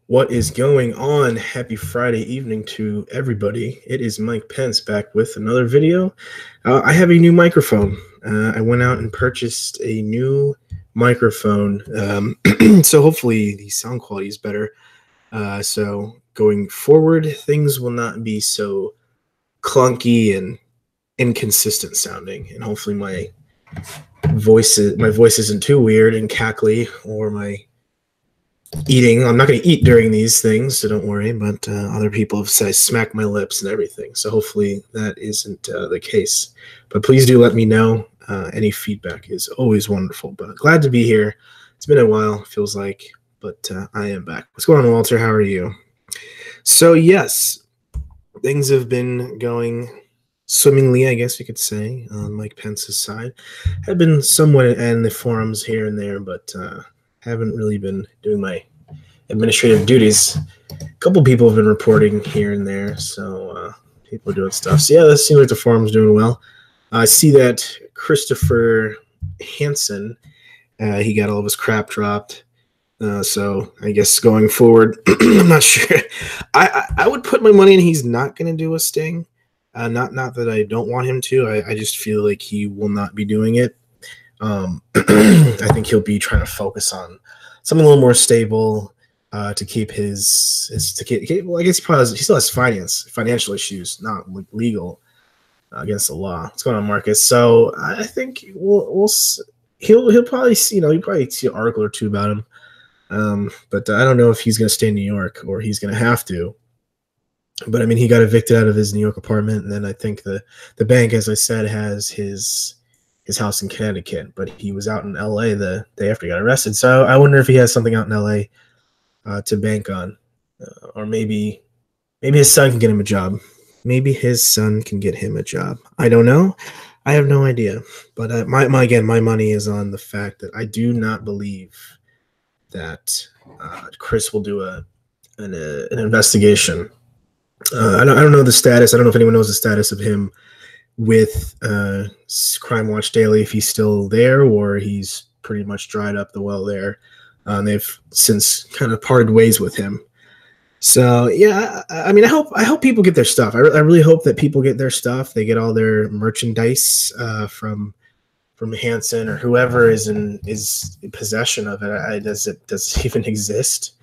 What is going on? Happy Friday evening to everybody. It is Mike Pence back with another video. I have a new microphone. I went out and purchased a new microphone. So hopefully the sound quality is better. So going forward, things will not be so clunky and inconsistent sounding. And hopefully my voice isn't too weird and cackly, or my eating. I'm not going to eat during these things, so don't worry. But other people have said I smack my lips and everything, so hopefully that isn't the case. But please do let me know. Any feedback is always wonderful. But glad to be here. It's been a while, feels like, but I am back. What's going on, Walter? How are you? So yes, things have been going swimmingly, I guess you could say, on Mike Pence's side. Have been somewhat in the forums here and there, but haven't really been doing my administrative duties. A couple people have been reporting here and there, so people are doing stuff. So yeah, this seems like the forum's doing well. I see that Christopher Hansen, he got all of his crap dropped. So I guess going forward, I'm not sure. I would put my money in he's not going to do a sting. Not that I don't want him to. I just feel like he will not be doing it. I think he'll be trying to focus on something a little more stable to keep well, I guess he still has financial issues, not like legal against the law. What's going on, Marcus? So I think he'll probably see, he'll probably see an article or two about him. But I don't know if he's going to stay in New York or he's going to have to. But I mean, he got evicted out of his New York apartment, and then I think the bank, as I said, has his house in Connecticut, but he was out in LA the day after he got arrested. So I wonder if he has something out in LA to bank on, or maybe his son can get him a job. Maybe his son can get him a job. I don't know. I have no idea. But my money is on the fact that I do not believe that Chris will do an investigation. I don't know the status. I don't know if anyone knows the status of him with Crime Watch Daily, if he's still there or he's pretty much dried up the well there. They've since kind of parted ways with him. So yeah, I mean, I hope people get their stuff. I really hope that people get their stuff. They get all their merchandise from Hansen or whoever is in possession of it. Does it even exist?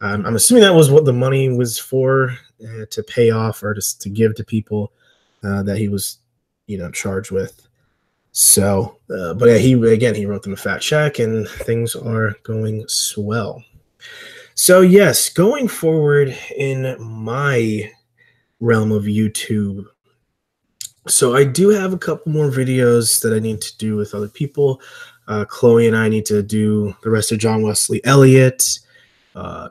I'm assuming that was what the money was for, to pay off or to give to people that he was charged with. So but yeah, he wrote them a fat check and things are going swell. So yes, going forward in my realm of YouTube, so I do have a couple more videos that I need to do with other people. Chloe and I need to do the rest of John Wesley Elliott.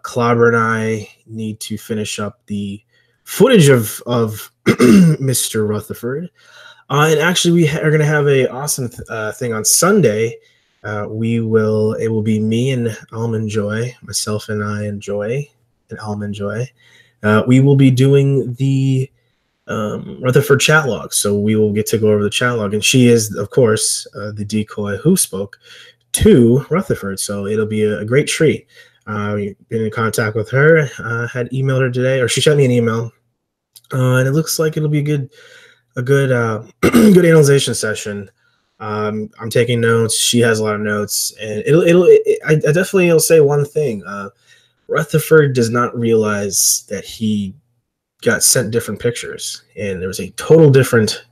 Clobber and I need to finish up the footage of Mr. Rutherford. And actually, we are going to have a awesome thing on Sunday. It will be me and Almond Joy, myself and I and Joy and Almond Joy. We will be doing the Rutherford chat log. So we will get to go over the chat log. And she is, of course, the decoy who spoke to Rutherford. So it'll be a great treat. Been in contact with her. Had emailed her today, or she sent me an email. And it looks like it'll be a good good analyzation session. I'm taking notes. She has a lot of notes, and I definitely will say one thing. Rutherford does not realize that he got sent different pictures, and there was a total different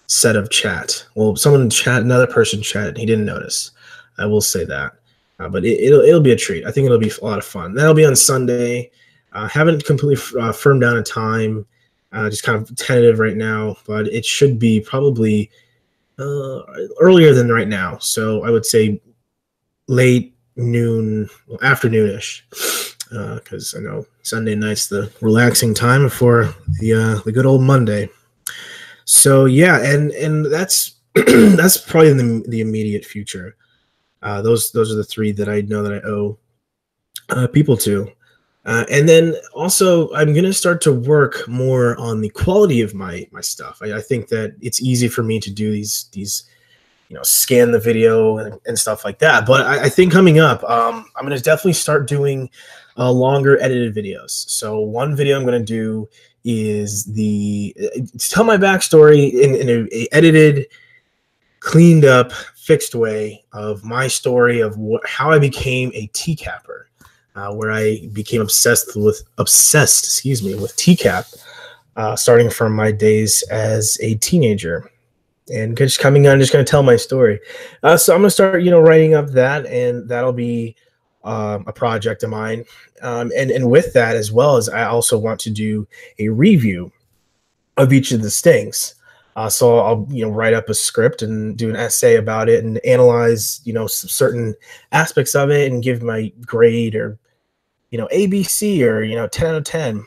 set of chat. Well, another person chatted. He didn't notice. I will say that. But it'll be a treat. I think it'll be a lot of fun. That'll be on Sunday. Haven't completely firmed down a time. Just kind of tentative right now, but it should be probably earlier than right now. So I would say late noon, afternoonish, because I know Sunday night's the relaxing time before the good old Monday. So yeah, and that's that's probably in the immediate future. Those are the three that I know that I owe people to. And then also, I'm going to start to work more on the quality of my stuff. I think that it's easy for me to do these scan the video and stuff like that. But I think coming up, I'm going to definitely start doing longer edited videos. So one video I'm going to do is to tell my backstory in a edited, cleaned up, fixed way of my story of how I became a TCAPper, where I became obsessed with TCAP, starting from my days as a teenager. And just coming on, just going to tell my story. So I'm going to start, writing up that, and that'll be a project of mine. And with that, as well as I also want to do a review of each of the stings. So I'll, write up a script and do an essay about it and analyze, certain aspects of it and give my grade or, ABC or, 10 out of 10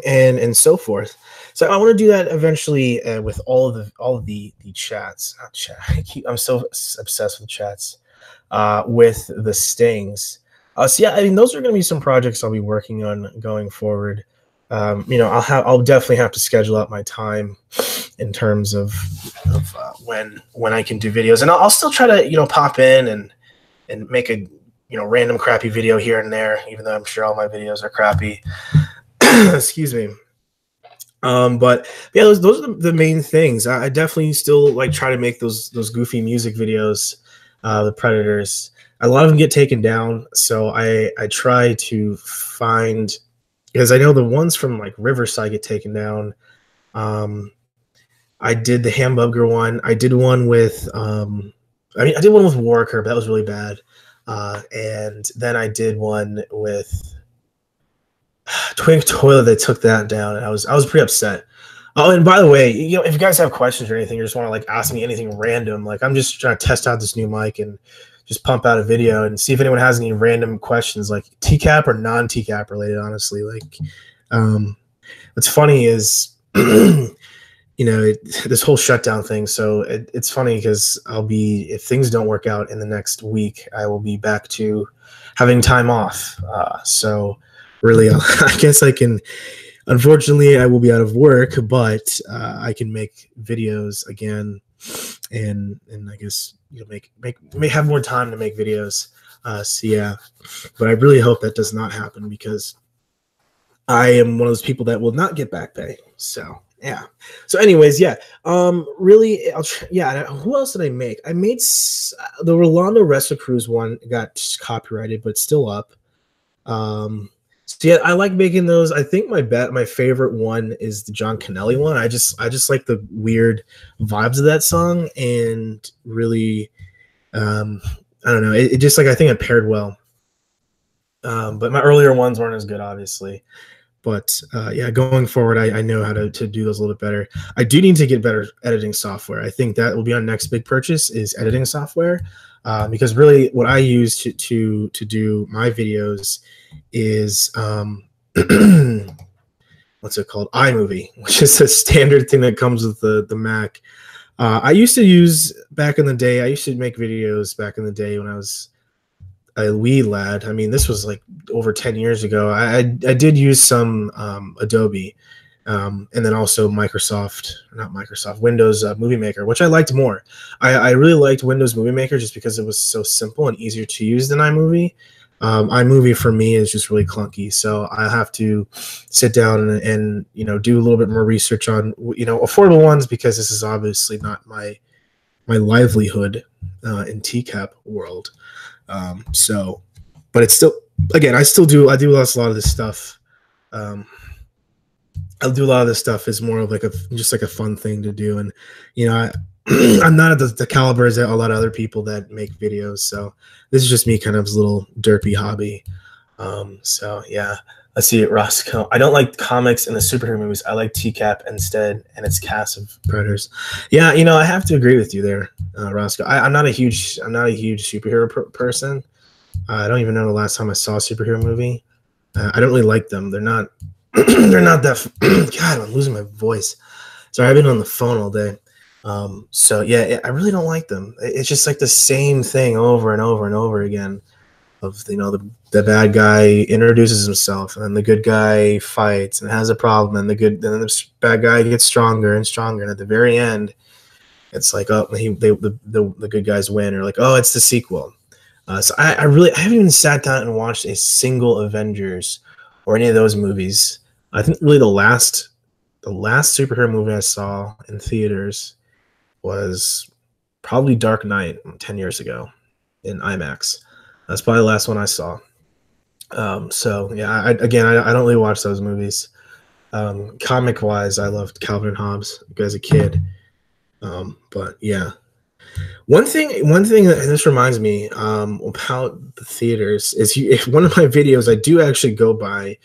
and so forth. So I want to do that eventually with all of the chats, not chat. I'm so obsessed with chats, with the stings. So yeah, I mean, those are going to be some projects I'll be working on going forward. I'll definitely have to schedule out my time in terms of when I can do videos, and I'll still try to pop in and make a random crappy video here and there, even though I'm sure all my videos are crappy. Excuse me. But yeah, those are the main things. I definitely still try to make those goofy music videos, the Predators. A lot of them get taken down, so I try to find, because I know the ones from Riverside get taken down. I did the Hamburger one. I did one with I did one with Warker, but that was really bad. And then I did one with Twink Toilet. They took that down, and I was pretty upset. Oh, and by the way, if you guys have questions or anything, or just want to ask me anything random, I'm just trying to test out this new mic and just pump out a video and see if anyone has any random questions, like TCAP or non-TCAP related. Honestly, what's funny is this whole shutdown thing. So it's funny because if things don't work out in the next week, I will be back to having time off. So really, I guess I can, unfortunately, I will be out of work, but I can make videos again, and I guess may have more time to make videos. So yeah, but I really hope that does not happen, because I am one of those people that will not get back pay. So yeah. So anyways, yeah. Really, who else did I make? I made the Rolando Resta Cruz one. Got copyrighted, but it's still up. So yeah, I like making those. I think my favorite one is the John Kennelly one. I just like the weird vibes of that song, and really, I don't know. It just I think it paired well. But my earlier ones weren't as good, obviously. But yeah, going forward, I know how to do those a little bit better. I do need to get better editing software. I think that will be our next big purchase, is editing software, because really what I use to do my videos is what's it called? iMovie, which is a standard thing that comes with the Mac. I used to use back in the day. I used to make videos back in the day when I was a wee lad. I mean, this was over 10 years ago. I did use some Adobe, and then also Windows Movie Maker, which I liked more. I really liked Windows Movie Maker just because it was so simple and easier to use than iMovie. iMovie for me is just really clunky, so I have to sit down and do a little bit more research on affordable ones, because this is obviously not my livelihood in TCAP world. So, but it's still, again, I do a lot of this stuff. I'll do a lot of this stuff is more of just a fun thing to do. And, I'm not at the caliber as a lot of other people that make videos. So this is just me kind of a little derpy hobby. So yeah, let's see it. Roscoe. I don't like comics and the superhero movies. I like TCAP instead, and its cast of Predators. Yeah. I have to agree with you there, Roscoe. I'm not a huge superhero person. I don't even know the last time I saw a superhero movie. I don't really like them. They're not, they're not that, God, I'm losing my voice. Sorry. I've been on the phone all day. So yeah, I really don't like them. It's just the same thing over and over and over again. Of the bad guy introduces himself, and then the good guy fights and has a problem, and then the bad guy gets stronger and stronger, and at the very end, It's like, oh, the good guys win, or like, oh, it's the sequel. So I haven't even sat down and watched a single Avengers or any of those movies. I think really the last superhero movie I saw in theaters was probably Dark Knight 10 years ago in IMAX. That's probably the last one I saw. So yeah, I don't really watch those movies. Comic wise, I loved Calvin and Hobbes as a kid. But yeah, one thing that, and this reminds me about the theaters is if one of my videos, I do actually go by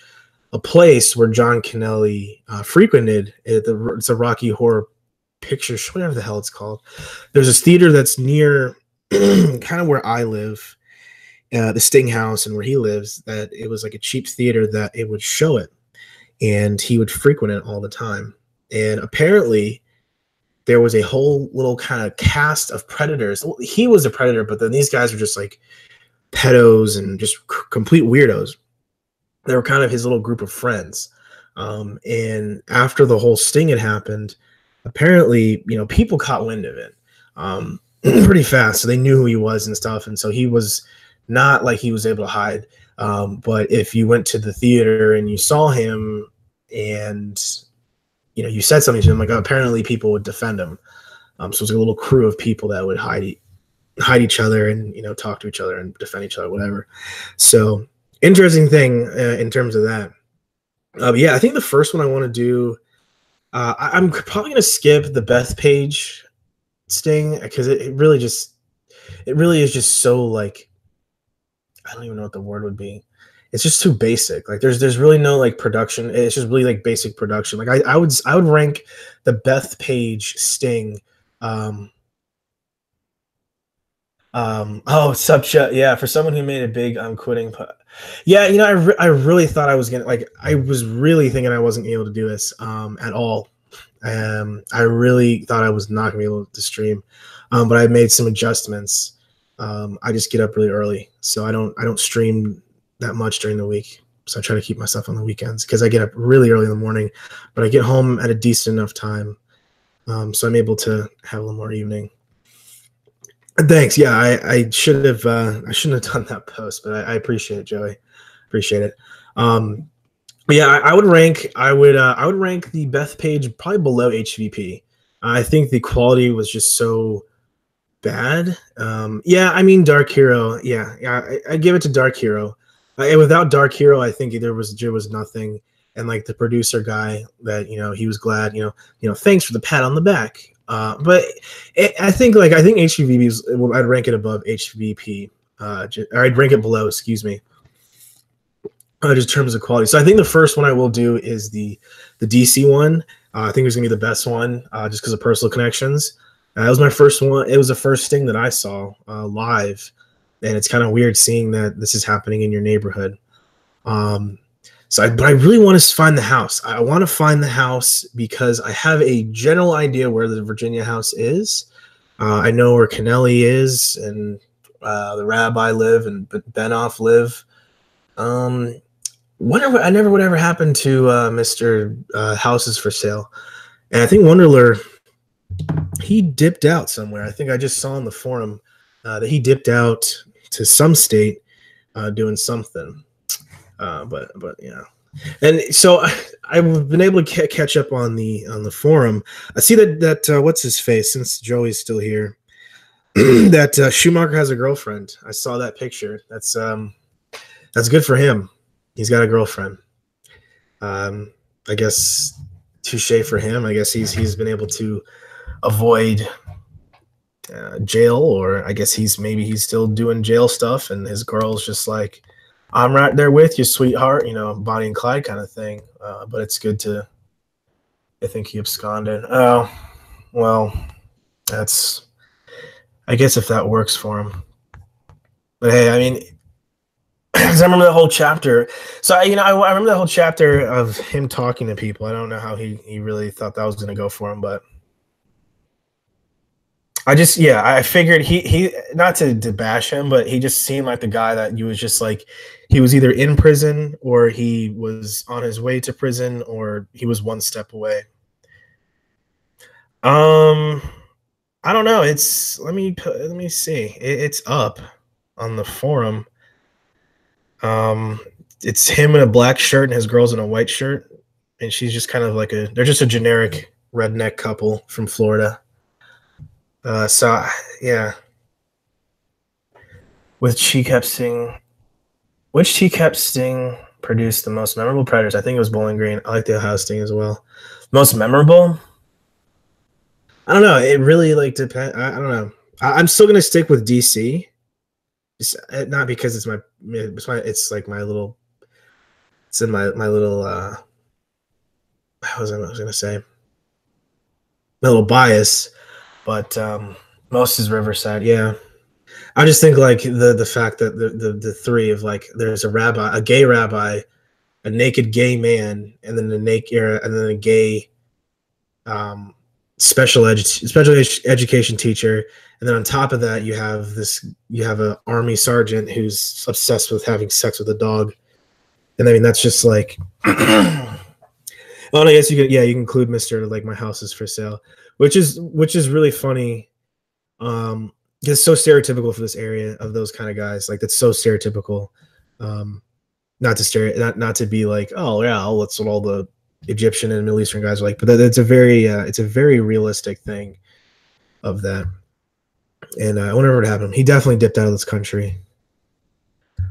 a place where John Kennelly frequented. It's a Rocky Horror Picture Show, whatever the hell it's called. There's this theater that's near kind of where I live, the Sting House, and where he lives. That it was like a cheap theater that it would show it, and he would frequent it all the time. And apparently, there was a whole little kind of cast of predators. He was a predator, but then these guys were just like pedos and just complete weirdos. They were kind of his little group of friends. And after the whole sting had happened, apparently, people caught wind of it pretty fast. So they knew who he was and stuff. And so he was not like he was able to hide. But if you went to the theater and you saw him and you said something to him, like, oh, apparently people would defend him. So it was like a little crew of people that would hide each other and talk to each other and defend each other, whatever. So interesting thing in terms of that. Yeah, I think the first one I want to do, I'm probably going to skip the Bethpage sting because it really is just so, like, I don't even know what the word would be. It's just too basic. Like there's really no like production. It's just really like basic production. Like I would rank the Bethpage sting. Yeah, for someone who made a big quitting. Yeah, I really thought I was gonna, like, I was really thinking I wasn't able to do this at all. I really thought I was not gonna be able to stream, but I made some adjustments. I just get up really early, so I don't stream that much during the week. So I try to keep myself on the weekends because I get up really early in the morning, but I get home at a decent enough time, so I'm able to have a little more evening. Thanks. Yeah, I should have. I shouldn't have done that post, but I appreciate it, Joey. Appreciate it. But yeah, I would rank. I would rank the Bethpage probably below HVP. I think the quality was just so bad. Yeah, I mean Dark Hero. Yeah, I give it to Dark Hero. And without Dark Hero, I think there was nothing. And like the producer guy, that he was glad. Thanks for the pat on the back. But I think HVP I'd rank it above HVP. Or I'd rank it below. Excuse me. Just in terms of quality. So I think the first one I will do is the DC one. I think it's gonna be the best one, just because of personal connections. That was my first one. It was the first thing that I saw live, and it's kind of weird seeing that this is happening in your neighborhood. But I really want to find the house. I want to find the house because I have a general idea where the Virginia house is. I know where Kennelly is, and the rabbi live, and Benoff live. I never would ever happen to Mr. Houses for Sale, and I think Wonderler, he dipped out somewhere. I think I just saw on the forum that he dipped out to some state doing something. But yeah, and so I've been able to catch up on the forum. I see that what's his face, since Joey's still here, that Schumacher has a girlfriend. I saw that picture. That's good for him. He's got a girlfriend. I guess touche for him. I guess he's been able to avoid jail, or I guess he's still doing jail stuff, and his girl's just like, I'm right there with you, sweetheart, Bonnie and Clyde kind of thing. But it's good to, I think he absconded. Oh, well, that's, I guess if that works for him. But hey, I mean, because I remember the whole chapter. So, I remember the whole chapter of him talking to people. I don't know how he really thought that was going to go for him, but I figured he not to bash him, but he just seemed like the guy that you was just like, he was either in prison or he was on his way to prison or he was one step away. I don't know. It's let me see. It's up on the forum. Um, it's him in a black shirt and his girl's in a white shirt, and she's just kind of like they're just a generic redneck couple from Florida. So yeah, with She Kept Sing, which She Kept Sting produced the most memorable Predators? I think it was Bowling Green. I like the Ohio Sting as well. Most memorable? I don't know. It really like depends. I don't know. I'm still gonna stick with DC. It's not because it's like my little. It's in my little. What was I gonna say? My little bias, but most is Riverside. Yeah, I just think like the fact that the three of like there's a rabbi, a gay rabbi, a naked gay man, and then and then a gay um, education teacher, and then on top of that you have a army sergeant who's obsessed with having sex with a dog, and I mean that's just like. Oh, I guess you can include Mister like my house is for sale, which is really funny. It's so stereotypical for this area of those kind of guys. Like that's so stereotypical. Um, not to be like, oh yeah, that's what all the Egyptian and Middle Eastern guys are like, but it's a very realistic thing of that. And I wonder what happened. He definitely dipped out of this country,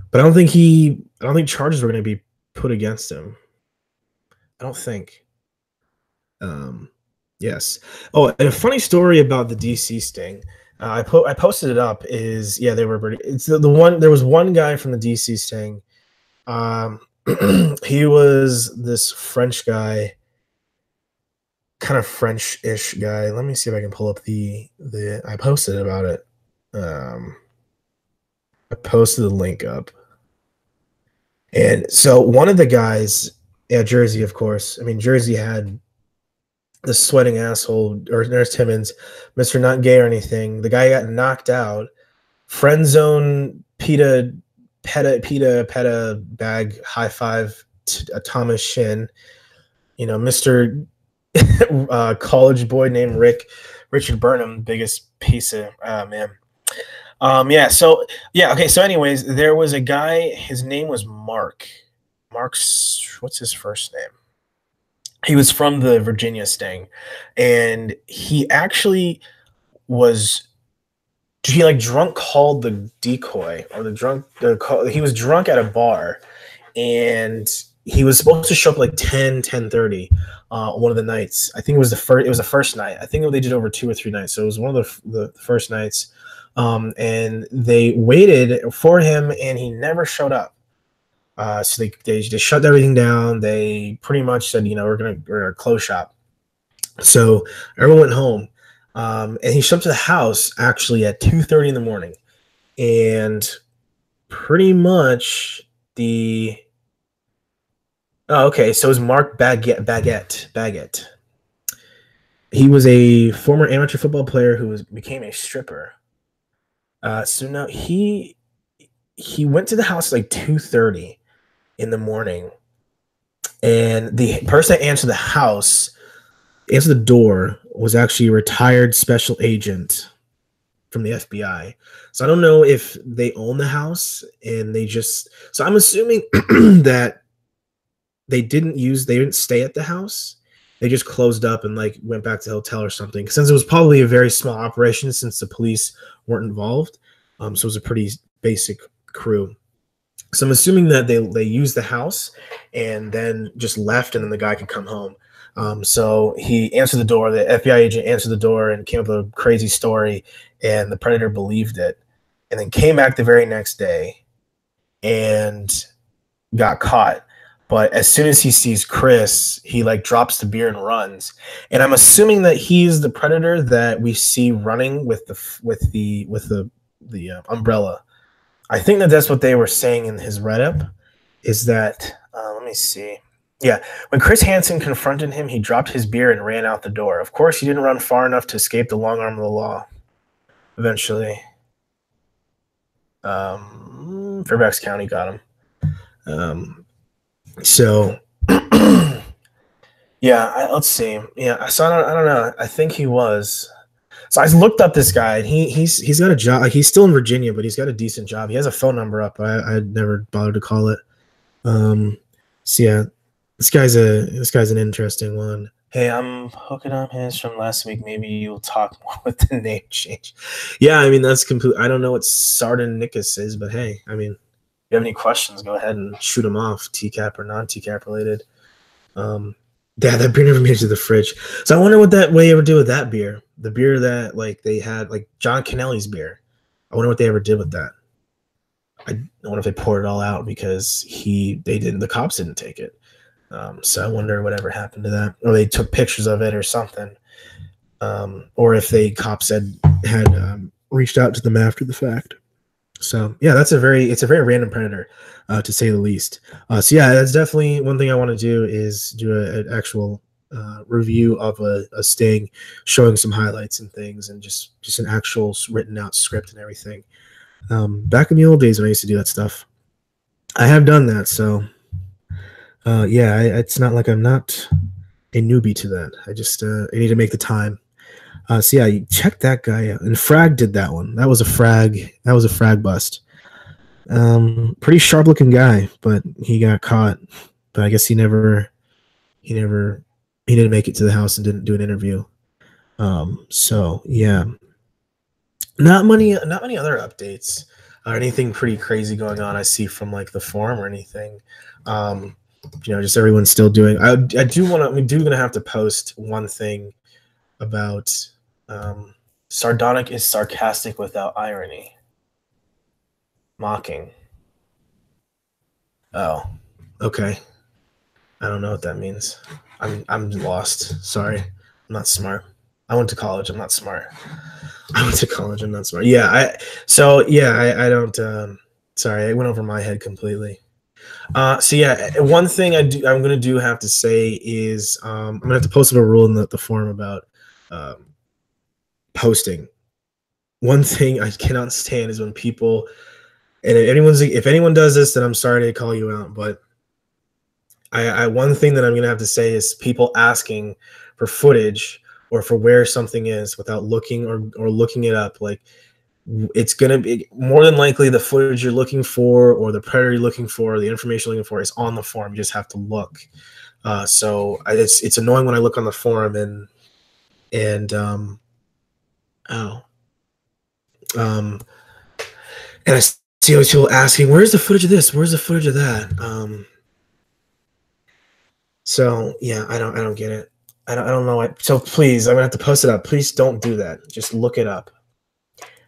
but I don't think charges were going to be put against him. I don't think. Um, yes. Oh, and a funny story about the DC sting. I posted it up. Is yeah, they were pretty. It's the one. There was one guy from the DC sting. He was this French guy, kind of French-ish guy. Let me see if I can pull up the. I posted about it. I posted the link up, and so one of the guys, yeah, Jersey, of course. I mean, Jersey had the sweating asshole, or there's Timmons, Mr. Not Gay or anything. The guy got knocked out. Friend zone, PETA bag, high five, Thomas Shin. You know, Mr. College boy named Richard Burnham, biggest piece of man. Yeah. So yeah. Okay. So, anyways, there was a guy. His name was Mark. What's his first name? He was from the Virginia sting, and he actually was. He like drunk called the decoy or he was drunk at a bar, and he was supposed to show up like 10:30 one of the nights. I think it was the first night. I think they did over 2 or 3 nights, so it was one of the first nights. And they waited for him, and he never showed up. So they shut everything down. They pretty much said, you know, we're gonna close shop. So everyone went home, and he showed up to the house actually at 2:30 in the morning, and pretty much okay, so it was Mark Baguette. He was a former amateur football player who became a stripper. So now he went to the house like 2:30 in the morning, and the person that answered the door was actually a retired special agent from the FBI. So I don't know if they own the house and so I'm assuming that they didn't stay at the house. They just closed up and like went back to the hotel or something. Since it was probably a very small operation since the police weren't involved. So it was a pretty basic crew. So I'm assuming that they used the house and then just left, and then the guy could come home. So he answered the door. The FBI agent answered the door and came up with a crazy story, and the predator believed it, and then came back the very next day and got caught. But as soon as he sees Chris, he like drops the beer and runs. And I'm assuming that he's the predator that we see running with the umbrella. I think that that's what they were saying in his write-up, is that, let me see. Yeah, when Chris Hansen confronted him, he dropped his beer and ran out the door. Of course, he didn't run far enough to escape the long arm of the law. Eventually, Fairfax County got him. So, yeah, let's see. Yeah, so I don't know. I think he was. So I looked up this guy, and he's got a job. He's still in Virginia, but he's got a decent job. He has a phone number up. I never bothered to call it. So yeah, this guy's an interesting one. Hey, I'm hooking up his from last week. Maybe you'll talk more with the name change. Yeah, I mean that's complete. I don't know what Sardonicus is, but hey, I mean, if you have any questions, go ahead and shoot them off, TCAP or non-TCAP related. Yeah, that beer never made it to the fridge. So I wonder what they ever did with that beer. The beer that like they had, like John Kennelly's beer. I wonder what they ever did with that. I wonder if they poured it all out because the cops didn't take it. So I wonder whatever happened to that, or they took pictures of it or something, or if cops had reached out to them after the fact. So yeah, it's a very random predator, to say the least. So yeah, that's definitely one thing I want to do is do an actual review of a sting, showing some highlights and things, and just an actual written out script and everything. Back in the old days when I used to do that stuff, I have done that. So yeah, it's not like I'm not a newbie to that. I just I need to make the time. So yeah, you check that guy out. And Frag did that one. That was a frag bust. Pretty sharp looking guy, but he got caught. But I guess he didn't make it to the house and didn't do an interview. So yeah. Not many other updates or anything pretty crazy going on I see from like the forum or anything. Just everyone's still doing. We're gonna have to post one thing about sardonic is sarcastic without irony. Mocking. Oh, okay. I don't know what that means. I'm lost. Sorry. I'm not smart. I went to college. I'm not smart. I went to college. I'm not smart. Yeah. I don't. Sorry, it went over my head completely. So yeah, one thing I'm gonna have to say is I'm gonna have to post a rule in the forum about posting. One thing I cannot stand is when people, and if anyone does this, then I'm sorry to call you out, but one thing that I'm gonna have to say is people asking for footage or for where something is without looking or looking it up. Like, it's going to be more than likely the footage you're looking for or the predator you're looking for or the information you're looking for is on the forum. You just have to look. It's annoying when I look on the forum and I see all these people asking, where's the footage of this? Where's the footage of that? So yeah, I don't get it. I don't know what. So please, I'm gonna have to post it up. Please don't do that. Just look it up.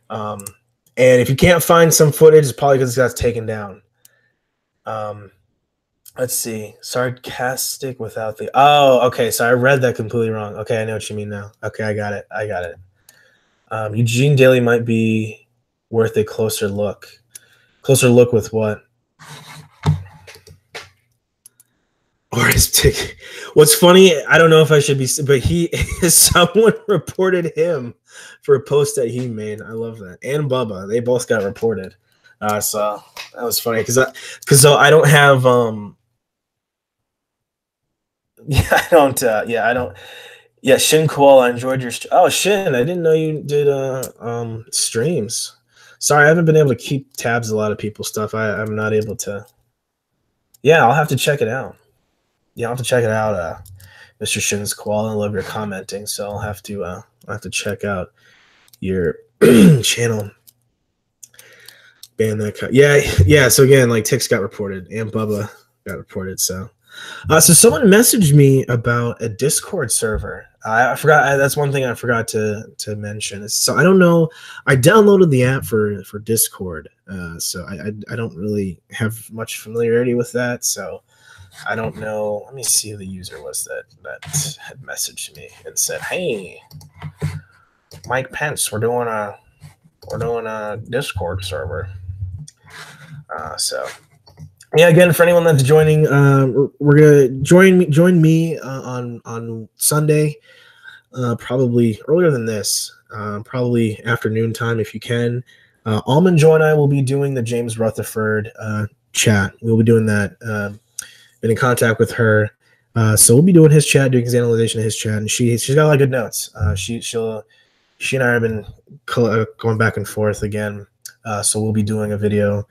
And if you can't find some footage, it's probably because it got taken down. Let's see. Sarcastic without the. Oh, okay. So I read that completely wrong. Okay, I know what you mean now. Okay, I got it. Eugene Daly might be worth a closer look. Closer look with what? Or his ticket. What's funny, I don't know if I should be, but someone reported him for a post that he made. I love that. And Bubba, they both got reported. So that was funny because I don't have Shin Koala, I enjoyed your Shin, I didn't know you did streams. Sorry, I haven't been able to keep tabs of a lot of people's stuff. I'm not able to. Yeah, I'll have to check it out. Yeah, I'll have to check it out, Mr. Shin's Koala. I love your commenting, so I'll have to check out your channel. Ban that cut. Yeah. So again, like Tix got reported and Bubba got reported. So someone messaged me about a Discord server. I forgot. That's one thing I forgot to mention. So I don't know. I downloaded the app for Discord. So I don't really have much familiarity with that. So I don't know. Let me see who the user was that had messaged me and said, "Hey, Mike Pence, we're doing a Discord server." So yeah, again, for anyone that's joining, we're gonna join me on Sunday, probably earlier than this, probably afternoon time if you can. Almond Joy and I will be doing the James Rutherford chat. We'll be doing that. Been in contact with her, so we'll be doing his chat, doing his analyzation of his chat, and she's got a lot of good notes. She'll she and I have been going back and forth again. So we'll be doing a video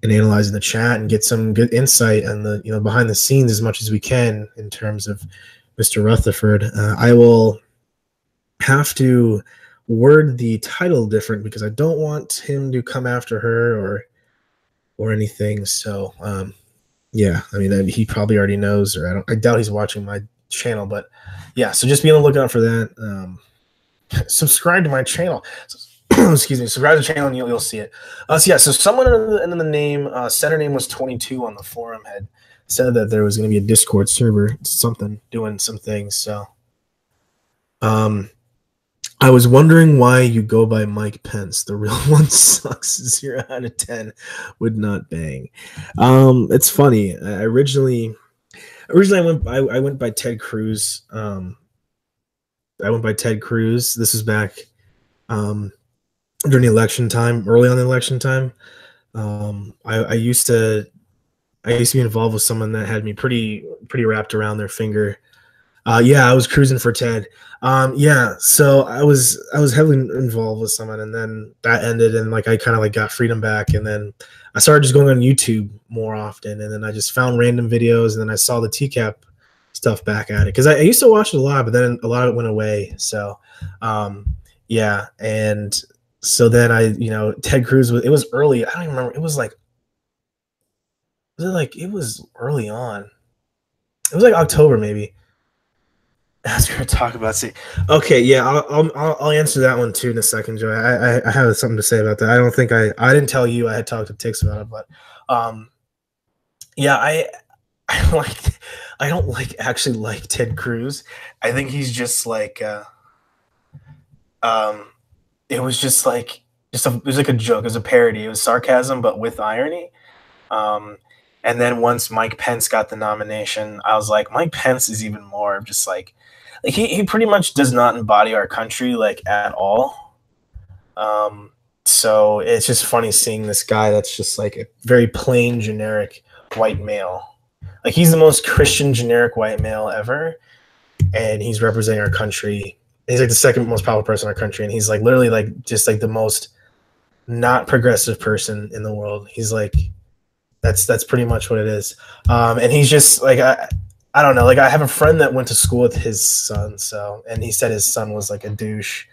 and analyzing the chat and get some good insight on the behind the scenes as much as we can in terms of Mr. Rutherford. I will have to word the title different because I don't want him to come after her or anything. So yeah, I mean he probably already knows, or I doubt he's watching my channel, but yeah. So just be on the lookout for that. Subscribe to my channel. Excuse me. Subscribe to the channel and you'll see it. So yeah. So someone in the name, said her name was 22 on the forum, had said that there was going to be a Discord server, something doing some things. So, I was wondering why you go by Mike Pence. The real one sucks. 0 out of 10 would not bang. It's funny. I originally I went by Ted Cruz. I went by Ted Cruz. This was back during the election time, early on the election time. I used to be involved with someone that had me pretty wrapped around their finger. Yeah, I was cruising for Ted. Yeah, so I was heavily involved with someone, and then that ended, and like I kind of like got freedom back, and then I started just going on YouTube more often, and then I just found random videos, and then I saw the TCAP stuff back at it because I used to watch it a lot, but then a lot of it went away. So, yeah, and so then Ted Cruz it was early. I don't even remember. It was early on. It was like October maybe. I was going to talk about. See, okay, yeah, I'll answer that one too in a second, Joey. I have something to say about that. I don't think I didn't tell you I had talked to Tix about it, but yeah, I don't actually like Ted Cruz. I think he's just like it was just like it was like a joke, it was a parody, it was sarcasm but with irony. And then once Mike Pence got the nomination, I was like, Mike Pence is even more of just like he pretty much does not embody our country like at all. So it's just funny seeing this guy that's just like a very plain generic white male. Like he's the most Christian generic white male ever, and he's representing our country. He's like the second most powerful person in our country, and he's like literally like just like the most not progressive person in the world. He's like that's pretty much what it is. And he's just like I don't know. Like I have a friend that went to school with his son, and he said his son was like a douche.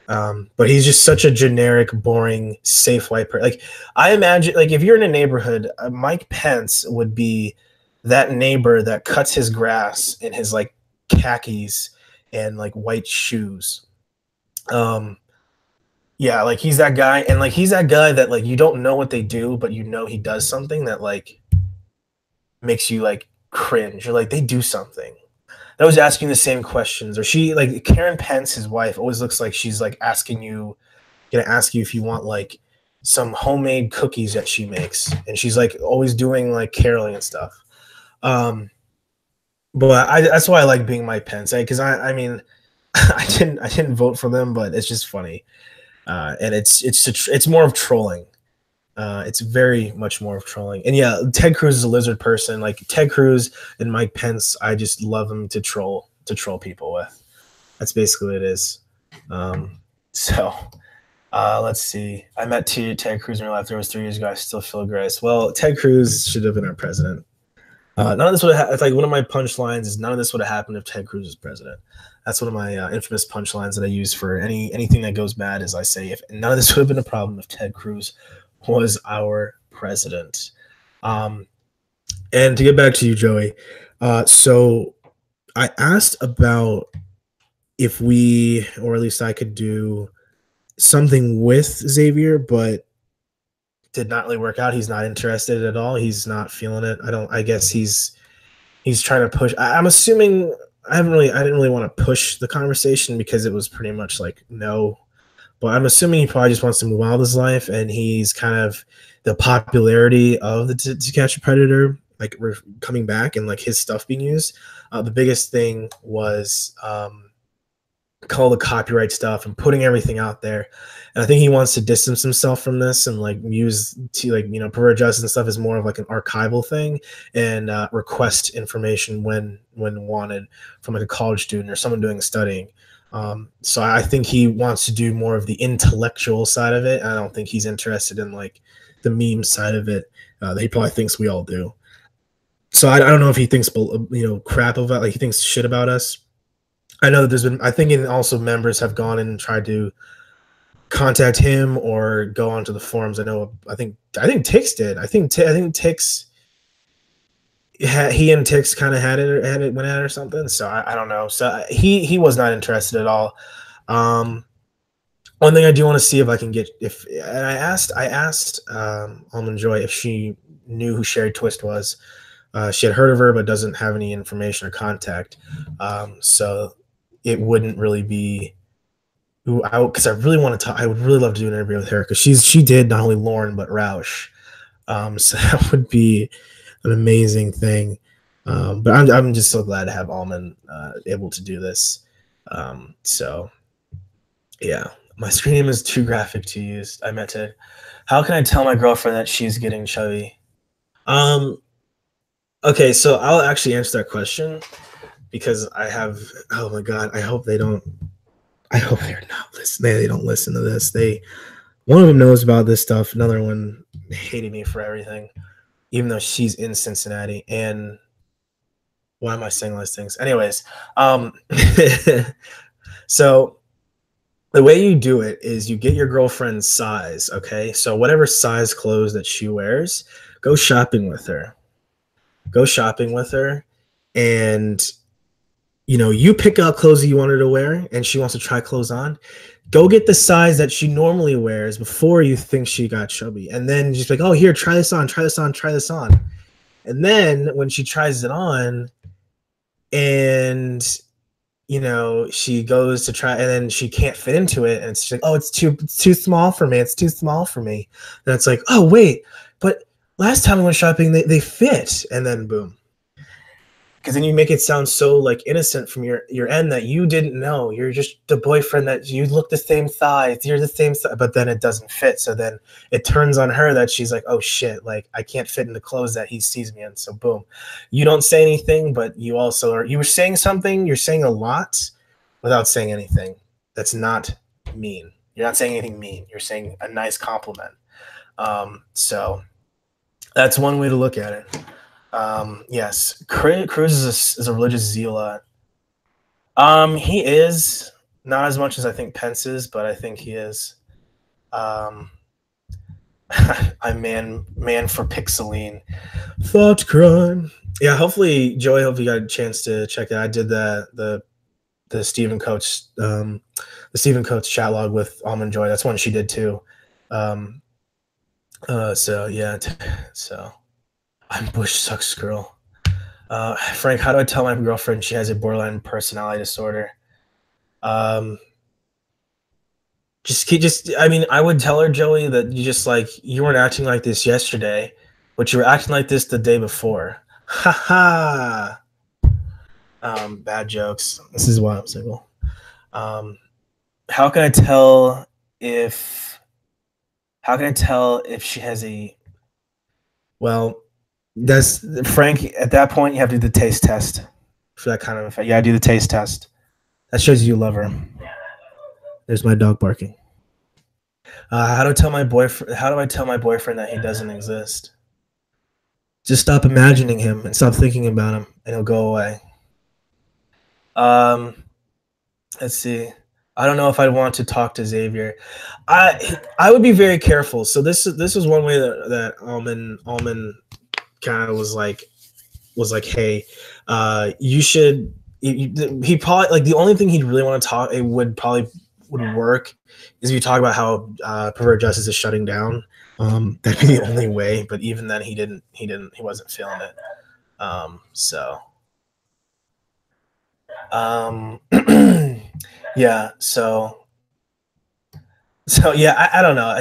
But he's just such a generic, boring, safe white person. Like I imagine, like if you're in a neighborhood, Mike Pence would be that neighbor that cuts his grass in his like khakis and like white shoes. Yeah, like he's that guy, and like he's that guy that like you don't know what they do, but you know he does something that like makes you like cringe. You're like, they do something. I was asking the same questions, or she like Karen Pence, his wife, always looks like she's like gonna ask you if you want like some homemade cookies that she makes, and she's like always doing like caroling and stuff. But that's why I like being Mike Pence, because I mean I didn't vote for them, but it's just funny, and it's more of trolling. It's very much more of trolling. And yeah, Ted Cruz is a lizard person. Like Ted Cruz and Mike Pence, I just love them to troll people with. That's basically what it is. So let's see. I met Ted Cruz in real life. There was 3 years ago. I still feel grace. Well, Ted Cruz should have been our president. None of this would have. It's like one of my punchlines is none of this would have happened if Ted Cruz was president. That's one of my infamous punchlines that I use for anything that goes bad. Is I say if none of this would have been a problem if Ted Cruz was our president. And to get back to you, Joey, so I asked about if we, or at least I could do something with Xavier, but did not really work out. He's not interested at all. He's not feeling it. I guess he's trying to push. I'm assuming I didn't really want to push the conversation because it was pretty much like no. But I'm assuming he probably just wants to move on with his life, and he's kind of the popularity of the To Catch a Predator, like we're coming back and like his stuff being used. The biggest thing was all the copyright stuff and putting everything out there. And I think he wants to distance himself from this and like use pervert justice and stuff as more of like an archival thing and request information when wanted from like a college student or someone doing studying. So I think he wants to do more of the intellectual side of it. I don't think he's interested in like the meme side of it. He probably thinks we all do. So I don't know if he thinks crap about, like, he thinks shit about us. I know that there's been, I think, and also members have gone in and tried to contact him or go onto the forums. I think Tix did. I think Tix, he and Tix kind of had it went at it or something. So I don't know. So he was not interested at all. One thing I do want to see if I can get, and I asked Almond Joy if she knew who Sherry Twist was. She had heard of her but doesn't have any information or contact. So it wouldn't really be because I really want to talk. I would really love to do an interview with her because she did not only Lauren but Roush. So that would be an amazing thing. But I'm just so glad to have Almond able to do this. So yeah, my screen name is too graphic to use. I meant to. How can I tell my girlfriend that she's getting chubby? Okay, so I'll actually answer that question because I have. Oh my god, I hope they don't. I hope they're not listening. They don't listen to this. One of them knows about this stuff. Another one hated me for everything, even though she's in Cincinnati. And why am I saying all these things? Anyways, so the way you do it is you get your girlfriend's size. Okay, so whatever size clothes that she wears, go shopping with her. Go shopping with her, and you pick out clothes that you want her to wear, and she wants to try clothes on. Go get the size that she normally wears before you think she got chubby, and then just like, oh, here, try this on, try this on, try this on, and then when she tries it on, and she goes to try, and then she can't fit into it, and it's like, oh, it's too small for me. It's too small for me, and it's like, oh wait, but last time I went shopping, they fit, and then boom. Because then you make it sound so like innocent from your end that you didn't know. You're just the boyfriend that you look the same size. You're the same size, but then it doesn't fit. So then it turns on her that she's like, oh shit, like I can't fit in the clothes that he sees me in. So boom, you don't say anything, but you also you were saying something. You're saying a lot without saying anything. That's not mean. You're not saying anything mean. You're saying a nice compliment. So that's one way to look at it. Yes, Cruz is a religious zealot. He is not as much as I think Pence is, but I think he is. I'm man for Pixeline. Thought crime. Yeah, hopefully, Joey. Hope you got a chance to check it. I did the Stephen Coates chat log with Almond Joy. That's one she did too. So yeah, so. I'm Bush sucks girl. Frank, how do I tell my girlfriend she has a borderline personality disorder? I mean, I would tell her, Joey, that you weren't acting like this yesterday, but you were acting like this the day before. Ha ha. Bad jokes. This is why I'm single. How can I tell if she has a, well, that's Frank. At that point, you have to do the taste test for that kind of effect. Yeah, do the taste test. That shows you love her. There's my dog barking. How do I tell my boyfriend that he doesn't exist? Just stop imagining him and stop thinking about him, and he'll go away. Let's see. I don't know if I'd want to talk to Xavier. I would be very careful. So this was one way that Almond kind of was like, hey, you should. He probably, like, the only thing he'd really want to talk, it would work, is if you talk about how pervert justice is shutting down. That'd be the only way. But even then, he wasn't feeling it. Yeah. So yeah, I don't know.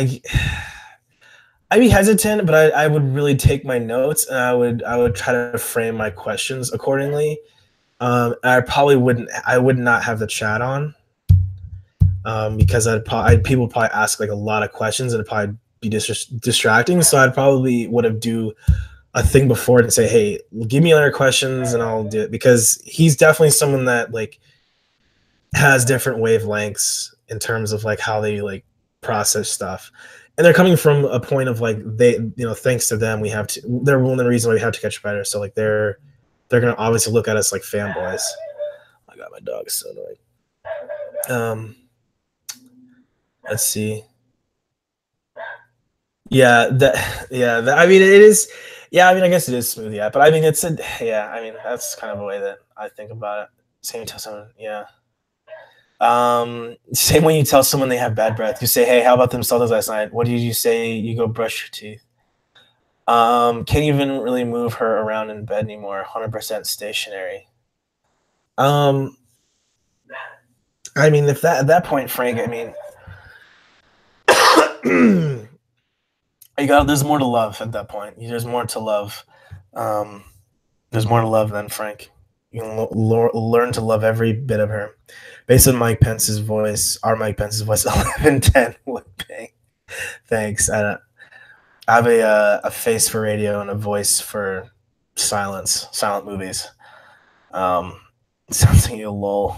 I'd be hesitant, but I would really take my notes, and I would try to frame my questions accordingly. I would not have the chat on, because people probably ask like a lot of questions, and it'd probably be distracting. So I'd probably would have do a thing before it and say, hey, give me other questions and I'll do it, because he's definitely someone that, like, has different wavelengths in terms of like how they like process stuff. And they're coming from a point of like they, thanks to them, we have to. They're one of the reasons why we have to catch better. So like they're gonna obviously look at us like fanboys. I got my dog so annoying. Let's see. Yeah, I mean, it is. Yeah, I mean, I guess it is smooth. Yeah, but I mean, it's a. Yeah, I mean, that's kind of a way that I think about it. Same tell someone. Yeah. Same when you tell someone they have bad breath. You say, "Hey, how about them Celtics last night?" What did you say? You go brush your teeth. Can't even really move her around in bed anymore. 100% stationary. Um, I mean, if that at that point, Frank, I mean, there's more to love at that point. There's more to love. Um, there's more to love than Frank. You can learn to love every bit of her. Based on Mike Pence's voice, our Mike Pence's voice, 1110 would pay. Thanks. I have a face for radio and a voice for silent movies. Sounds like you lol.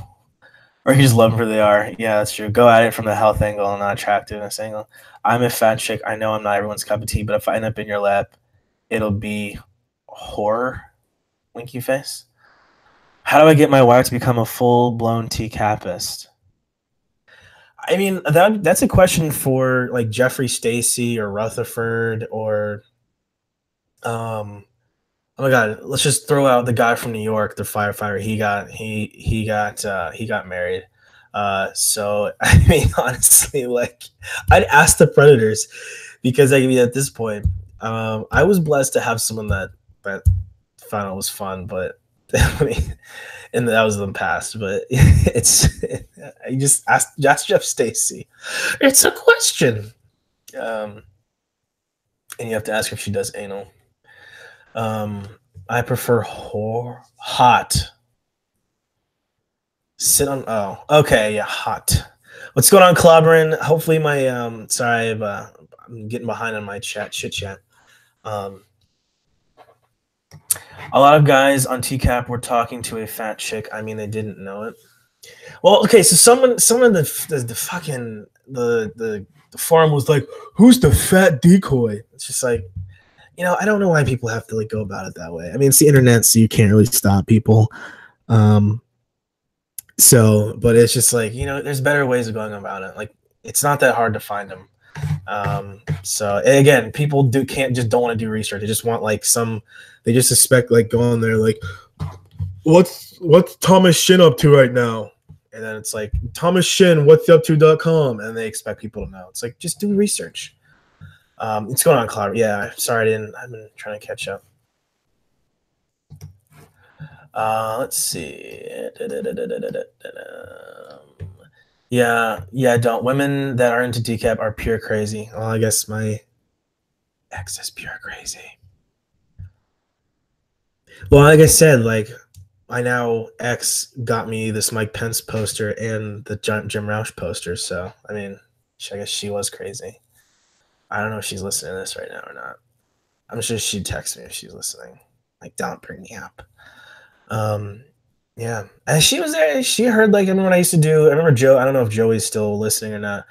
Or you just love them for they are. Yeah, that's true. Go at it from the health angle and not attractiveness angle. I'm a fat chick. I know I'm not everyone's cup of tea, but if I end up in your lap, it'll be horror. Winky face. How do I get my wife to become a full-blown TCAPist? I mean, that's a question for like Jeffrey Stacy or Rutherford or oh my god, let's just throw out the guy from New York, the firefighter. He got married. So I mean, honestly, like I'd ask the Predators because I mean at this point, I was blessed to have someone that found it was fun, but I mean, and that was in the past. But it's you just ask Jeff Stacy. It's a question, and you have to ask if she does anal. I prefer hot. Sit on. Oh, okay, yeah, hot. What's going on, Clobbering? Hopefully, my sorry, I'm getting behind on my chit chat. A lot of guys on TCAP were talking to a fat chick. I mean, they didn't know it. Well, okay, so some of the fucking the forum was like, "Who's the fat decoy?" It's just like, I don't know why people have to like go about it that way. I mean, it's the internet, so you can't really stop people. So, but it's just like, there's better ways of going about it. Like, it's not that hard to find them. So again, people don't want to do research. They just want like they just suspect like go on there like, what's Thomas Shin up to right now? And then it's like, Thomas Shin, what's up to.com? And they expect people to know. It's like, just do research. It's going on, Cloud. Yeah, sorry, I've been trying to catch up. Let's see. Yeah. Don't. Women that are into decap are pure crazy. Well, I guess my ex is pure crazy. Well, like I said, like I now ex got me this Mike Pence poster and the Jim Roush poster. So I mean, I guess she was crazy. I don't know if she's listening to this right now or not. I'm sure she'd text me if she's listening. Like, don't bring me up. Yeah. And she was there. She heard like what I used to do. I remember Joe. I don't know if Joey's still listening or not.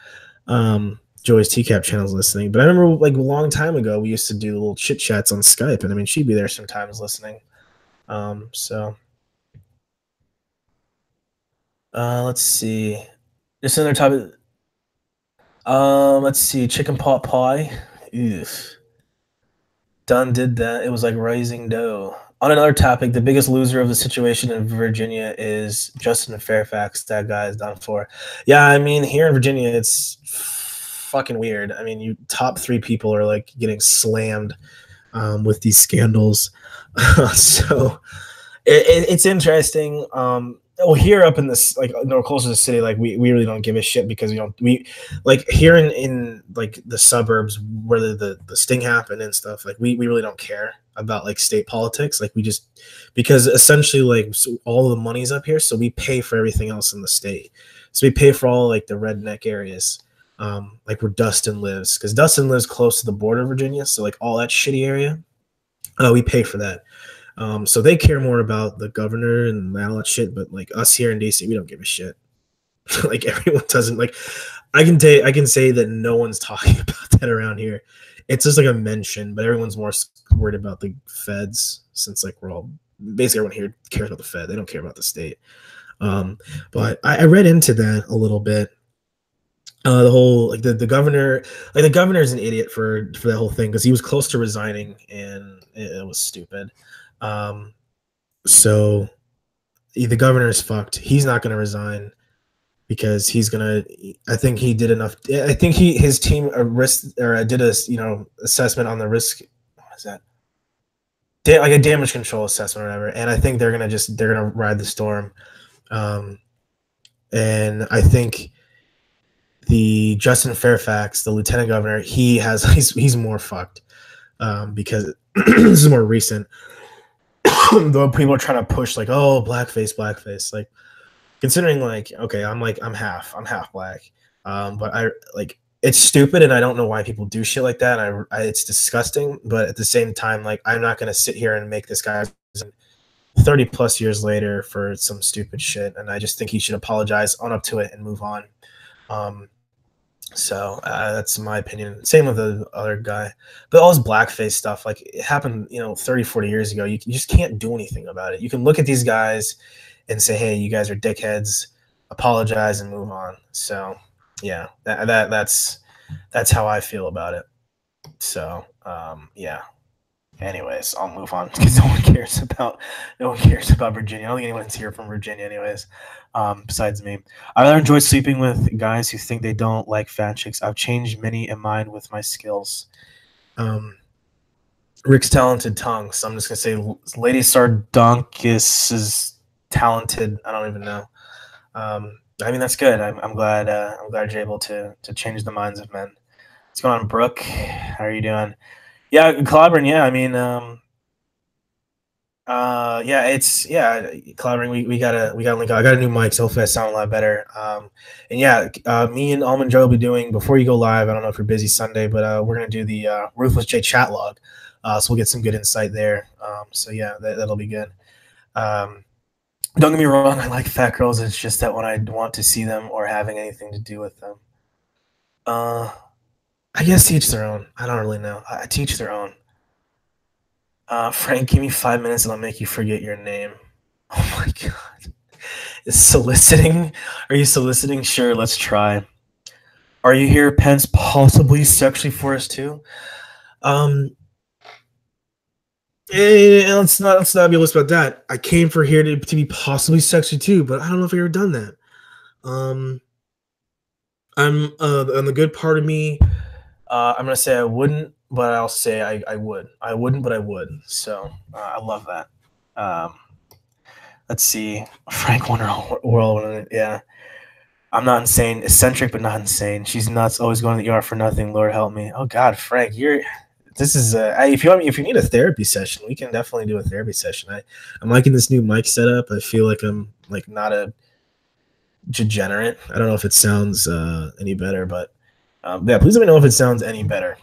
Joey's TCAP channel's listening. But I remember like a long time ago we used to do little chit chats on Skype, and I mean she'd be there sometimes listening. So let's see. Just another topic. Let's see. Chicken pot pie. Oof. Dunn did that. It was like rising dough. On another topic, the biggest loser of the situation in Virginia is Justin Fairfax. That guy is done for. Yeah, I mean, here in Virginia, it's fucking weird. I mean, you top 3 people are like getting slammed with these scandals. So it's interesting. Well, here up in this, like, closer to the city, like we really don't give a shit because we like here in like the suburbs where the sting happened and stuff, like we really don't care about like state politics. Like we just, because essentially like so all of the money's up here, so we pay for everything else in the state. So we pay for all like the redneck areas, like where Dustin lives, because Dustin lives close to the border of Virginia, so like all that shitty area, we pay for that. So they care more about the governor and all that shit, but like us here in DC, we don't give a shit. Like everyone doesn't like. I can say that no one's talking about that around here. It's just like a mention, but everyone's more worried about the feds since like we're all basically everyone here cares about the Fed. They don't care about the state. Um, but I read into that a little bit. The whole like the governor, like the governor is an idiot for that whole thing because he was close to resigning and it was stupid. Um, so the governor is fucked. He's not going to resign because he's gonna. I think he did enough. I think his team risk or did a assessment on the risk. What is that? Like a damage control assessment or whatever. And I think they're gonna ride the storm. Um, and I think the Justin Fairfax, the lieutenant governor, he's more fucked because this is more recent. Though people are trying to push like, oh, blackface, like considering like, okay, I'm half black, but I like it's stupid and I don't know why people do shit like that. It's disgusting, but at the same time, like I'm not gonna sit here and make this guy 30 plus years later for some stupid shit, and I just think he should apologize, own up to it, and move on. Um, so that's my opinion. Same with the other guy. But all this blackface stuff, like it happened, 30, 40 years ago. You just can't do anything about it. You can look at these guys and say, hey, you guys are dickheads, apologize and move on. So yeah, that's how I feel about it. So yeah. Anyways, I'll move on because no one cares about Virginia. I don't think anyone's here from Virginia, anyways. Besides me, I rather enjoy sleeping with guys who think they don't like fat chicks. I've changed many in mind with my skills. Rick's talented tongue, so I'm just gonna say Lady Sardonkus is talented. I don't even know. I mean that's good. I'm glad you're able to change the minds of men. What's going on, Brooke? How are you doing? Yeah, collaborating. Yeah, I mean, collaborating. We gotta link up. I got a new mic, so hopefully I sound a lot better. And yeah, me and Almond Joe will be doing before you go live. I don't know if you're busy Sunday, but we're gonna do the Ruthless J chat log, so we'll get some good insight there. So yeah, that'll be good. Don't get me wrong, I like fat girls. It's just that when I want to see them or having anything to do with them, I guess teach their own. I don't really know. I teach their own. Frank, give me 5 minutes and I'll make you forget your name. Oh my god. Soliciting? Are you soliciting? Sure, let's try. Are you here, Pence, possibly sexually for us too? Let's not be honest about that. I came for here to be possibly sexy too, but I don't know if I've ever done that. I'm on the good part of me. I'm gonna say I wouldn't, but I'll say I would. I wouldn't, but I would. So I love that. Let's see, Frank Wonderworld. Yeah, I'm not insane. Eccentric, but not insane. She's nuts. Always going to the ER for nothing. Lord help me. Oh God, Frank, This is if you need a therapy session, we can definitely do a therapy session. I'm liking this new mic setup. I feel like I'm like not a degenerate. I don't know if it sounds any better, but. Yeah, please let me know if it sounds any better.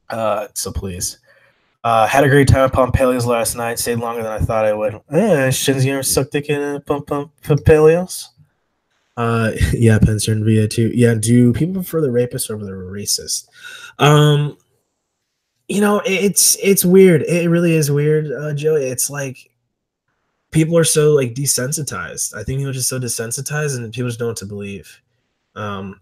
So please. Had a great time at Pompelios last night. Stayed longer than I thought I would. Shinzi, you ever suck dick in Pompelios? Yeah, Pence and Via too. Yeah, do people prefer the rapist over the racist? It's weird. It really is weird, Joey. It's like people are so like desensitized. I think people are just so desensitized, and people just don't know what to believe. And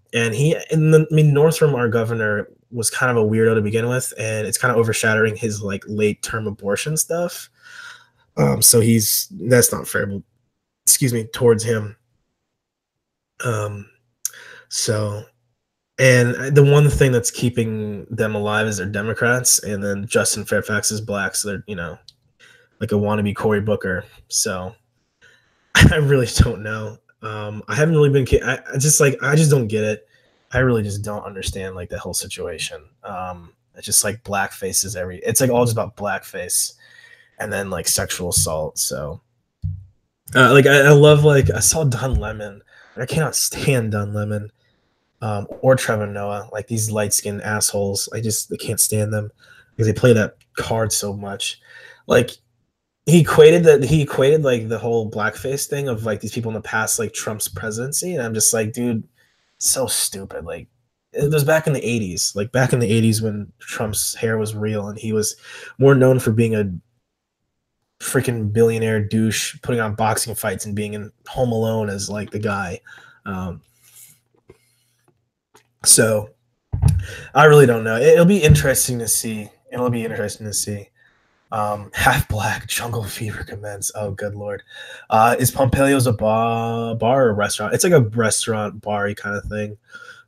Northam, our governor, was kind of a weirdo to begin with, and it's kind of overshadowing his like late term abortion stuff. So that's not fair, towards him. And the one thing that's keeping them alive is they're Democrats, and then Justin Fairfax is black, so they're like a wannabe Cory Booker. So I really don't know. I haven't really been. I just don't get it. I really just don't understand like the whole situation. It's just like blackface is it's like all just about blackface, and then like sexual assault. So, like I love like I saw Don Lemon. I cannot stand Don Lemon, or Trevor Noah. Like these light skinned assholes. I can't stand them because they play that card so much. Like he equated like the whole blackface thing of like these people in the past, like Trump's presidency, and I'm just like, dude, so stupid. Like it was back in the '80s, like back in the '80s when Trump's hair was real and he was more known for being a freaking billionaire douche, putting on boxing fights and being in Home Alone as like the guy. Um, so I really don't know. It'll be interesting to see. It'll be interesting to see. Half Black Jungle Fever commence. Oh, good lord! Is Pompilio's a bar or a restaurant? It's like a restaurant bar-y kind of thing,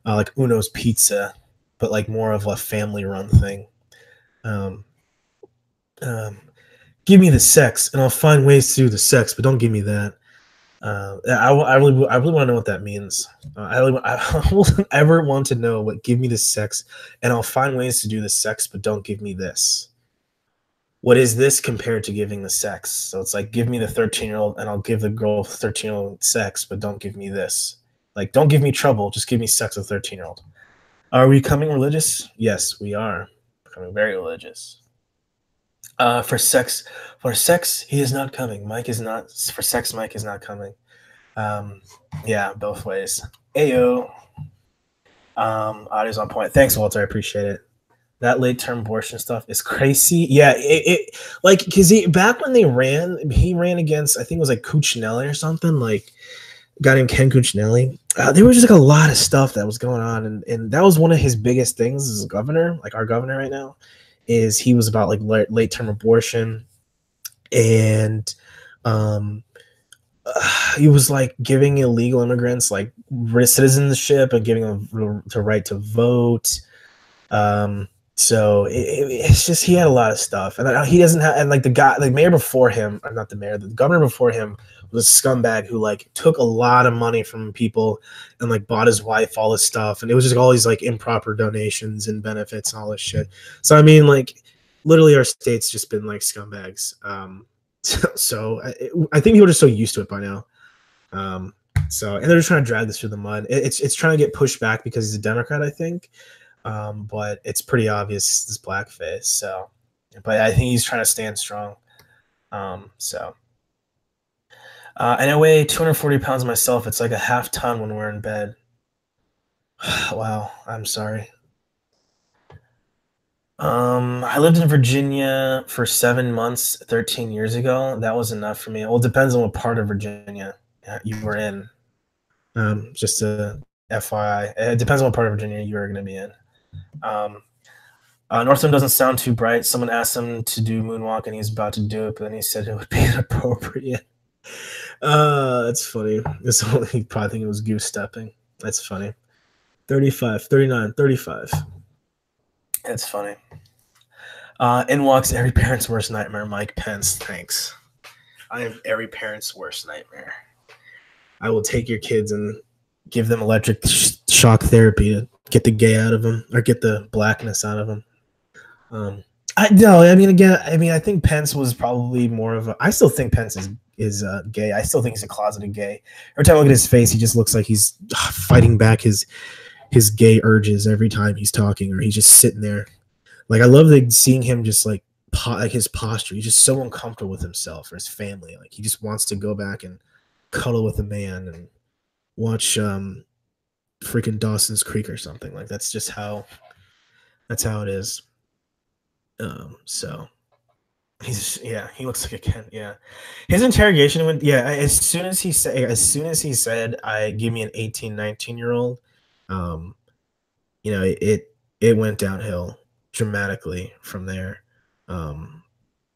like Uno's Pizza, but like more of a family-run thing. Um, um, give me the sex, and I'll find ways to do the sex, but don't give me that. I really want to know what that means. I won't ever want to know what give me the sex, and I'll find ways to do the sex, but don't give me this. What is this compared to giving the sex? So it's like, give me the 13-year-old and I'll give the girl 13-year-old sex, but don't give me this. Like, don't give me trouble. Just give me sex with 13-year-old. Are we becoming religious? Yes, we are becoming very religious. For sex, he is not coming. Mike is not, for sex, Mike is not coming. Yeah, both ways. Ayo. Audio's on point. Thanks, Walter. I appreciate it. That late term abortion stuff is crazy. Yeah, it like because back when he ran against, I think it was like Cuccinelli or something, like a guy named Ken Cuccinelli. There was just like a lot of stuff that was going on, and that was one of his biggest things as a governor, like our governor right now, is he was about like late term abortion, and he was like giving illegal immigrants like citizenship and giving them the right to vote. So it's just he had a lot of stuff, and he doesn't have. And like the mayor before him, or not the mayor, the governor before him was a scumbag who like took a lot of money from people and like bought his wife all this stuff, and it was just all these like improper donations and benefits and all this shit. So I mean, like literally, our state's just been like scumbags. So I think people are just so used to it by now. So and they're just trying to drag this through the mud. It's trying to get pushed back because he's a Democrat, I think. But it's pretty obvious this blackface. So, but I think he's trying to stand strong. And I weigh 240 pounds myself. It's like a half ton when we're in bed. Wow, I'm sorry. I lived in Virginia for 7 months 13 years ago. That was enough for me. Well, it depends on what part of Virginia you were in. Just a FYI, it depends on what part of Virginia you are going to be in. Northam doesn't sound too bright. Someone asked him to do moonwalk, and he's about to do it, but then he said it would be inappropriate. That's funny. He probably think it was goose stepping. That's funny. 35, 39, 35. That's funny. In walks every parent's worst nightmare, Mike Pence. Thanks. I am every parent's worst nightmare. I will take your kids and give them electric shock therapy to get the gay out of them or get the blackness out of them. I think Pence was probably more of a. I still think Pence is gay. I still think he's a closeted gay. Every time I look at his face, he just looks like he's fighting back his gay urges every time he's talking, or he's just sitting there. Like I love seeing him just like his posture. He's just so uncomfortable with himself or his family. Like he just wants to go back and cuddle with a man and watch freaking Dawson's Creek or something. Like that's how it is. So he looks like a Ken. Yeah, his interrogation went. Yeah, as soon as he said, "I give me an 18, 19-year-old," it went downhill dramatically from there.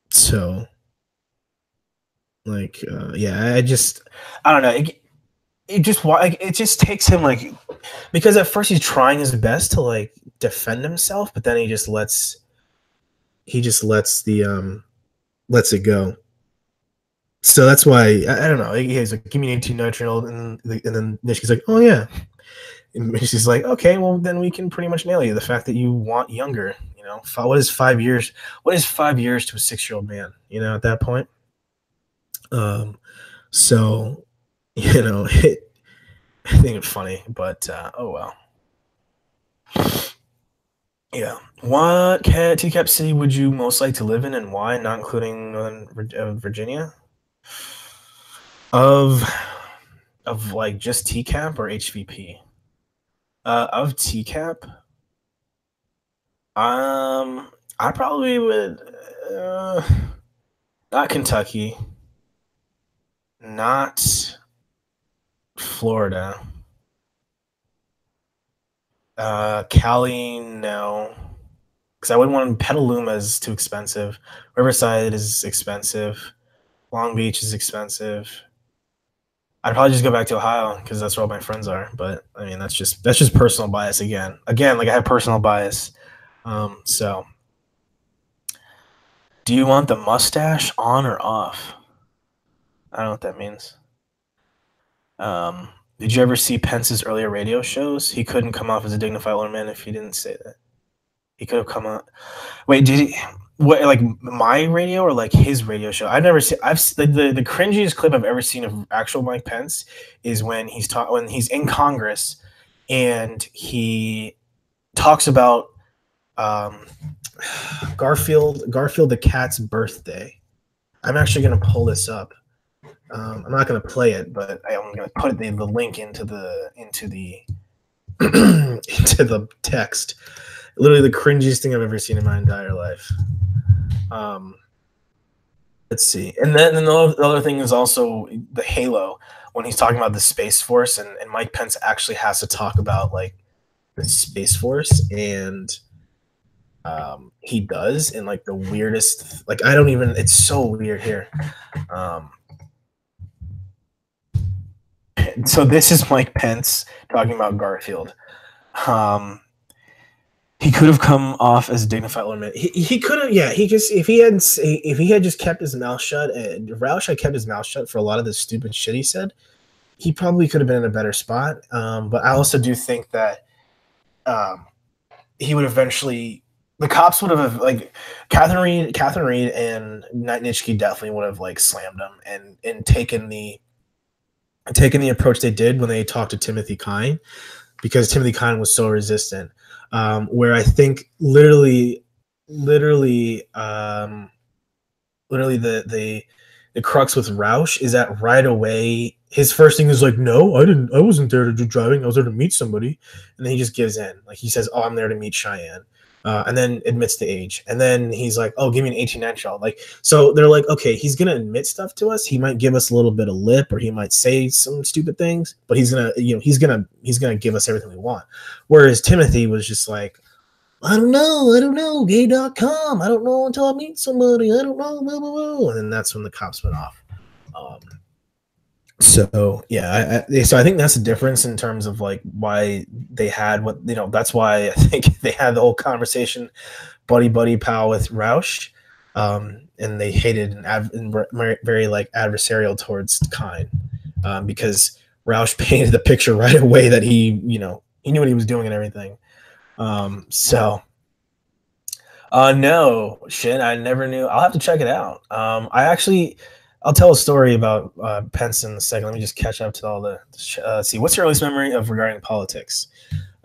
So like, I don't know. It just takes him like, because at first he's trying his best to like defend himself, but then he just lets it go. So that's why I don't know. He's like, give me an 18, 19-year-old, and then Nishki's like, oh yeah. And she's like, okay, well then we can pretty much nail you. The fact that you want younger, what is 5 years? What is 5 years to a 6-year-old man? At that point. So, I think it's funny, but oh well. Yeah. What TCAP city would you most like to live in, and why? Not including Northern Virginia. Of like just TCAP or HVP. Of TCAP, I probably would. Not Kentucky. Not Florida. Cali, no. Because I wouldn't want Petaluma is too expensive. Riverside is expensive. Long Beach is expensive. I'd probably just go back to Ohio because that's where all my friends are. But I mean, that's just personal bias again. Again, like I have personal bias. So, do you want the mustache on or off? I don't know what that means. Did you ever see Pence's earlier radio shows? He couldn't come off as a dignified older man if he didn't say that. He could have come on. Wait, did he? What, like my radio or like his radio show? I've never seen. I've the cringiest clip I've ever seen of actual Mike Pence is when when he's in Congress and he talks about Garfield the cat's birthday. I'm actually gonna pull this up. I'm not gonna play it, but I'm gonna put the link into the into the text. Literally the cringiest thing I've ever seen in my entire life. Let's see. And then the other thing is also the Halo, when he's talking about the Space Force, and Mike Pence actually has to talk about like the Space Force, and he does in like the weirdest, like I don't even, it's so weird here. So this is Mike Pence talking about Garfield. He could have come off as a dignified older man. He could have, yeah. He just if he had just kept his mouth shut, and if Roush had kept his mouth shut for a lot of the stupid shit he said, he probably could have been in a better spot. But I also do think that he would eventually, the cops would have like Catherine Reed and Nitschke definitely would have like slammed him and taken the approach they did when they talked to Timothy Kine, because Timothy Kine was so resistant. Where I think literally the crux with Roush is that right away his first thing is like, no, I wasn't there to do driving, I was there to meet somebody, and then he just gives in. Like he says, oh, I'm there to meet Cheyenne. And then admits the age, and then he's like, "Oh, give me an 18-inch." Like, so they're like, "Okay, he's gonna admit stuff to us. He might give us a little bit of lip, or he might say some stupid things, but he's gonna give us everything we want." Whereas Timothy was just like, "I don't know, gay.com. I don't know until I meet somebody. I don't know, blah, blah, blah." And then that's when the cops went off. So yeah, so I think that's the difference in terms of like why they had what, you know, that's why I think they had the whole conversation buddy pal with Roush, and they hated and very like adversarial towards Kine, because Roush painted the picture right away that he knew what he was doing and everything. No shit, I never knew. I'll have to check it out. I'll tell a story about Pence in a second. Let me just catch up to all the. Let's see. What's your earliest memory of regarding politics?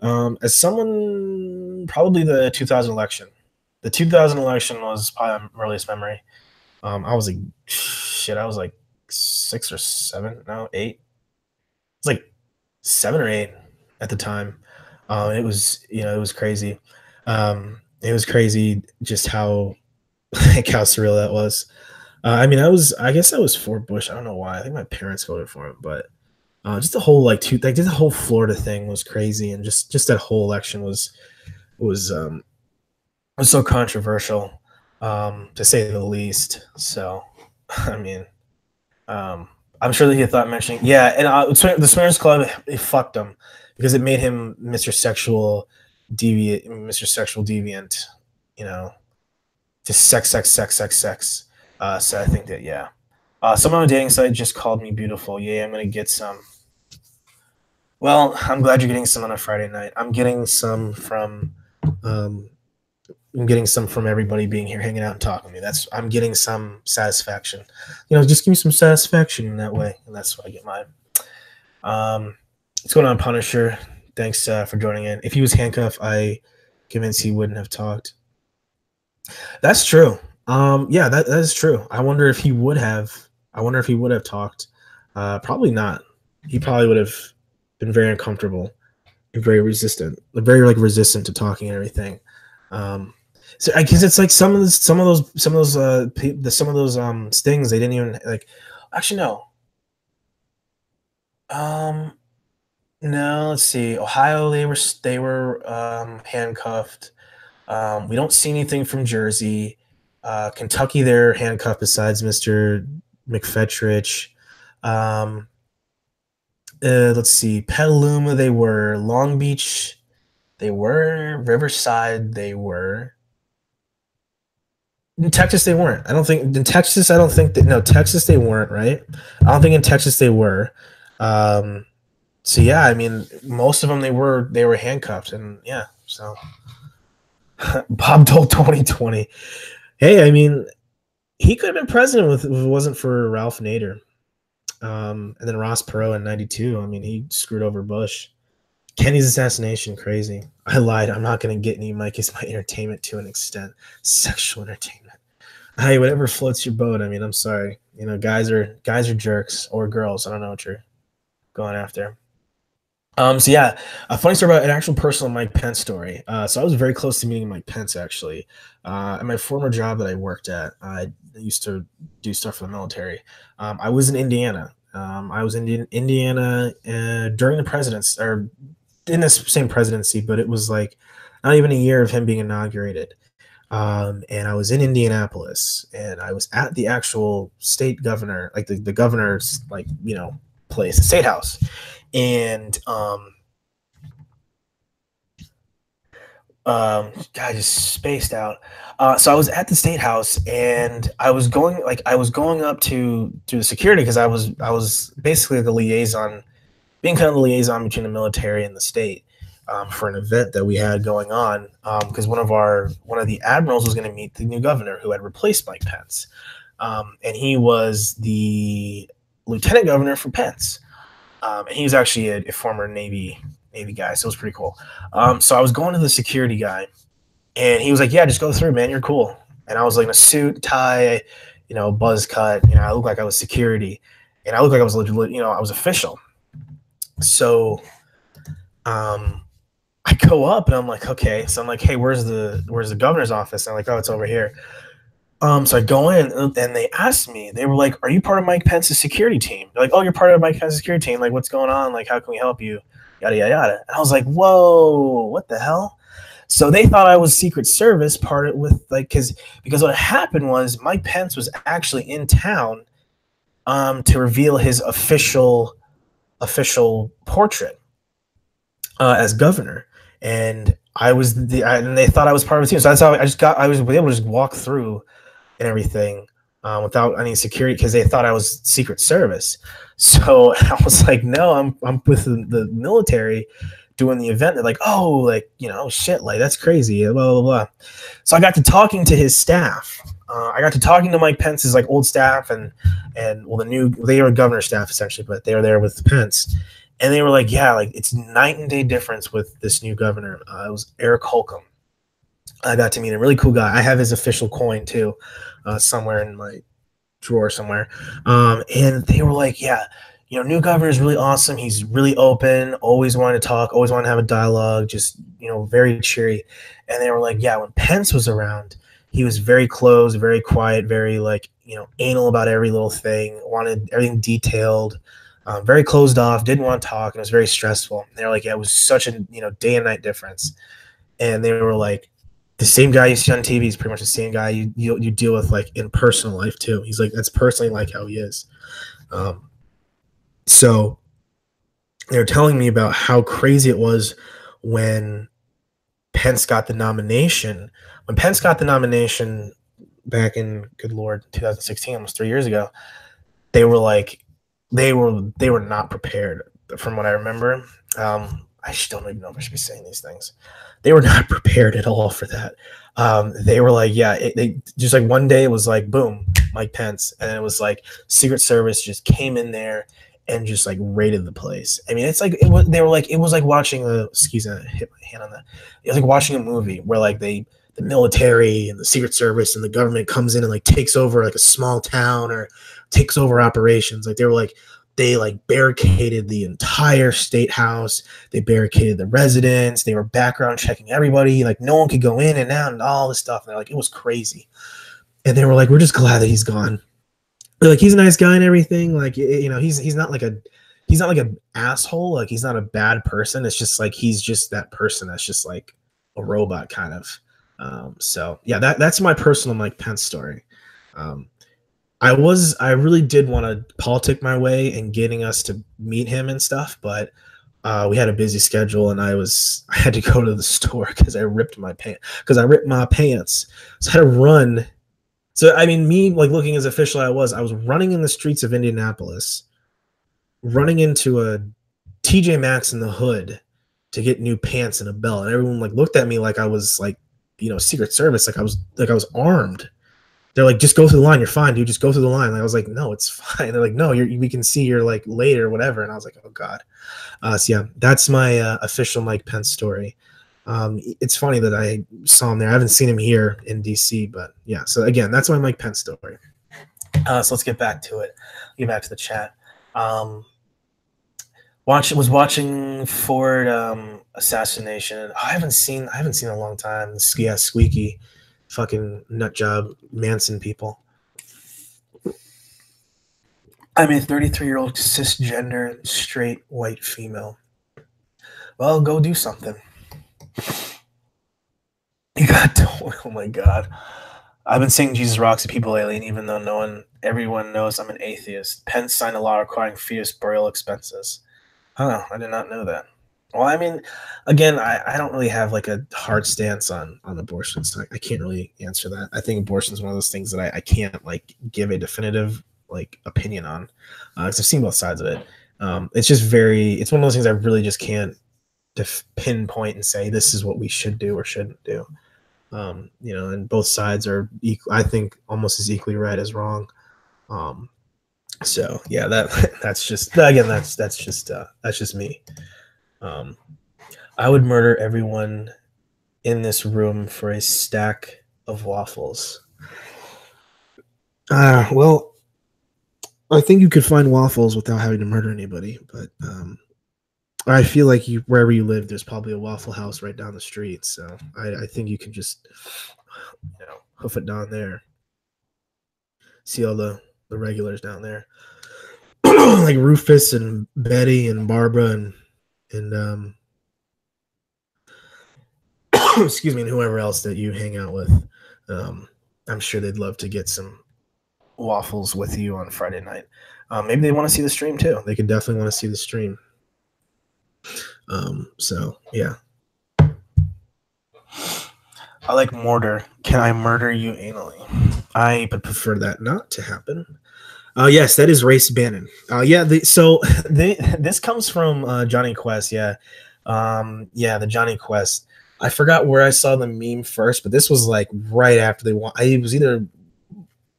As someone, probably the 2000 election. The 2000 election was probably my earliest memory. I was like 6 or 7, no, 8. It's like 7 or 8 at the time. It was crazy. It was crazy just how how surreal that was. I guess I was for Bush. I don't know why. I think my parents voted for him, but just the whole the whole Florida thing was crazy, and just that whole election was so controversial, to say the least. So, I mean, I'm sure that he thought mentioning, yeah, and the Swingers Club, it fucked him because it made him Mr. Sexual Deviant, just sex. So I think that, yeah. Someone on a dating site just called me beautiful. Yeah, I'm gonna get some. Well, I'm glad you're getting some on a Friday night. I'm getting some from everybody being here, hanging out and talking to me. I'm getting some satisfaction. Just give me some satisfaction in that way, and that's why I get mine. What's going on, Punisher? Thanks for joining in. If he was handcuffed, I convinced he wouldn't have talked. That's true. Yeah, that is true. I wonder if he would have. I wonder if he would have talked. Probably not. He probably would have been very uncomfortable and very very like resistant to talking and everything. So I guess it's like some of those stings they didn't even like. Actually, no. No. Let's see. Ohio, they were handcuffed. We don't see anything from Jersey. Kentucky, they're handcuffed besides Mr. McFetrich. Let's see. Petaluma, they were. Long Beach, they were. Riverside, they were. In Texas, they weren't. I don't think in Texas. I don't think that. No, Texas, they weren't. Right. I don't think in Texas they were. So yeah, I mean, most of them they were handcuffed, and yeah. So Bob Dole 2020. Hey, I mean, he could have been president if it wasn't for Ralph Nader. And then Ross Perot in 92. I mean, he screwed over Bush. Kennedy's assassination, crazy. I lied. I'm not going to get any Mike is my entertainment to an extent. Sexual entertainment. Hey, whatever floats your boat. I mean, I'm sorry. You know, guys are jerks, or girls. I don't know what you're going after. So yeah, a funny story about an actual personal Mike Pence story. So I was very close to meeting Mike Pence actually. At my former job that I worked at, I used to do stuff for the military. I was in Indiana. I was in Indiana during the president's, or in the same presidency, but it was like not even a year of him being inaugurated. And I was in Indianapolis, and I was at the actual state governor, like the governor's, like, you know, place, the state house. And God, I just spaced out. So I was at the state house, and I was going up to the security, because I was basically the liaison, being kind of the liaison between the military and the state, for an event that we had going on, because one of the admirals was going to meet the new governor who had replaced Mike Pence, and he was the lieutenant governor for Pence. And he was actually a former Navy guy, so it was pretty cool. So I was going to the security guy, and he was like, "Yeah, just go through, man. You're cool." And I was like in a suit, tie, you know, buzz cut. You know, I looked like I was security, and I looked like I was legit, you know, I was official. So, I go up, and I'm like, okay. So I'm like, "Hey, where's the governor's office?" And I'm like, "Oh, it's over here." So I go in, and they asked me, they were like, "Are you part of Mike Pence's security team?" They're like, "Oh, you're part of Mike Pence's security team. Like, what's going on? Like, how can we help you?" Yada, yada, yada. And I was like, whoa, what the hell? So they thought I was Secret Service, part with, like, because what happened was Mike Pence was actually in town to reveal his official portrait as governor. And and they thought I was part of the team. So that's how I was able to just walk through and everything without any security, because they thought I was Secret Service. So I was like, no, I'm with the military doing the event. They're like, oh, like, you know, shit, like, that's crazy, blah, blah, blah. So I got to talking to his staff. I got to talking to Mike Pence's, like, old staff, and well, they were governor staff essentially, but they were there with Pence. And they were like, yeah, like, it's night and day difference with this new governor. It was Eric Holcomb. I got to meet him, really cool guy. I have his official coin too, somewhere in my drawer somewhere. And they were like, yeah, you know, new governor is really awesome. He's really open, always wanted to talk, always wanted to have a dialogue, just, you know, very cheery. And they were like, yeah, when Pence was around, he was very closed, very quiet, very, like, you know, anal about every little thing, wanted everything detailed, very closed off, didn't want to talk, and it was very stressful. And they were like, yeah, it was such a, you know, day and night difference. And they were like, the same guy you see on TV is pretty much the same guy you deal with, like, in personal life too. He's like, that's personally like how he is. So they were telling me about how crazy it was when Pence got the nomination. When Pence got the nomination back in, good Lord, 2016, almost 3 years ago, they were like, they were not prepared, from what I remember. I just don't even know if I should be saying these things. They were not prepared at all for that. They were like, yeah, they just, like, one day it was like, boom, Mike Pence. And it was like Secret Service just came in there and just like raided the place. I mean, it's like it was like watching a excuse me, I hit my hand on that. It was like watching a movie where like the military and the Secret Service and the government comes in and like takes over like a small town or takes over operations. Like they like barricaded the entire state house. They barricaded the residents. They were background checking everybody. Like no one could go in and out and all this stuff. And they're like, it was crazy. And they were like, we're just glad that he's gone. They're like, he's a nice guy and everything. Like, you know, he's not like an asshole. Like he's not a bad person. It's just like, he's just that person that's just like a robot kind of. So yeah, that's my personal Mike Pence story. I really did want to politic my way in getting us to meet him and stuff, but we had a busy schedule and I had to go to the store because I ripped my pants. So I had to run. So I mean, me like looking as official I was running in the streets of Indianapolis, running into a TJ Maxx in the hood to get new pants and a belt, and everyone like looked at me like I was like, you know, Secret Service, like I was armed. They're like, just go through the line. You're fine, dude. Just go through the line. Like, I was like, no, it's fine. They're like, no, we can see you're like late or whatever. And I was like, oh God. So yeah, that's my official Mike Pence story. It's funny that I saw him there. I haven't seen him here in DC, but yeah. So again, that's my Mike Pence story. So let's get back to it. Get back to the chat. Was watching Ford assassination. I haven't seen in a long time. Yeah, Squeaky. Fucking nut job Manson people. I'm a 33-year-old cisgender straight white female. Well, go do something. You got to, oh my God. I've been saying Jesus rocks at people lately, and even though everyone knows I'm an atheist. Pence signed a law requiring fetus burial expenses. Huh, I did not know that. Well, I mean, again, I don't really have like a hard stance on abortion, so I can't really answer that. I think abortion is one of those things that I can't like give a definitive like opinion on, because I've seen both sides of it. It's just it's one of those things I really just can't pinpoint and say this is what we should do or shouldn't do. You know, and both sides are I think almost as equally right as wrong. So yeah, that's just me. I would murder everyone in this room for a stack of waffles. Well, I think you could find waffles without having to murder anybody, but I feel like wherever you live, there's probably a Waffle House right down the street. So I think you can just, you know, hoof it down there. See all the regulars down there, like Rufus and Betty and Barbara and excuse me, and whoever else that you hang out with. I'm sure they'd love to get some waffles with you on Friday night. Maybe they want to see the stream too. They could definitely want to see the stream. So yeah. I like mortar. Can I murder you anally? I would prefer that not to happen. Yes, that is Race Bannon. Yeah, this comes from Johnny Quest. Yeah, the Johnny Quest. I forgot where I saw the meme first, but this was like right after they won. It was either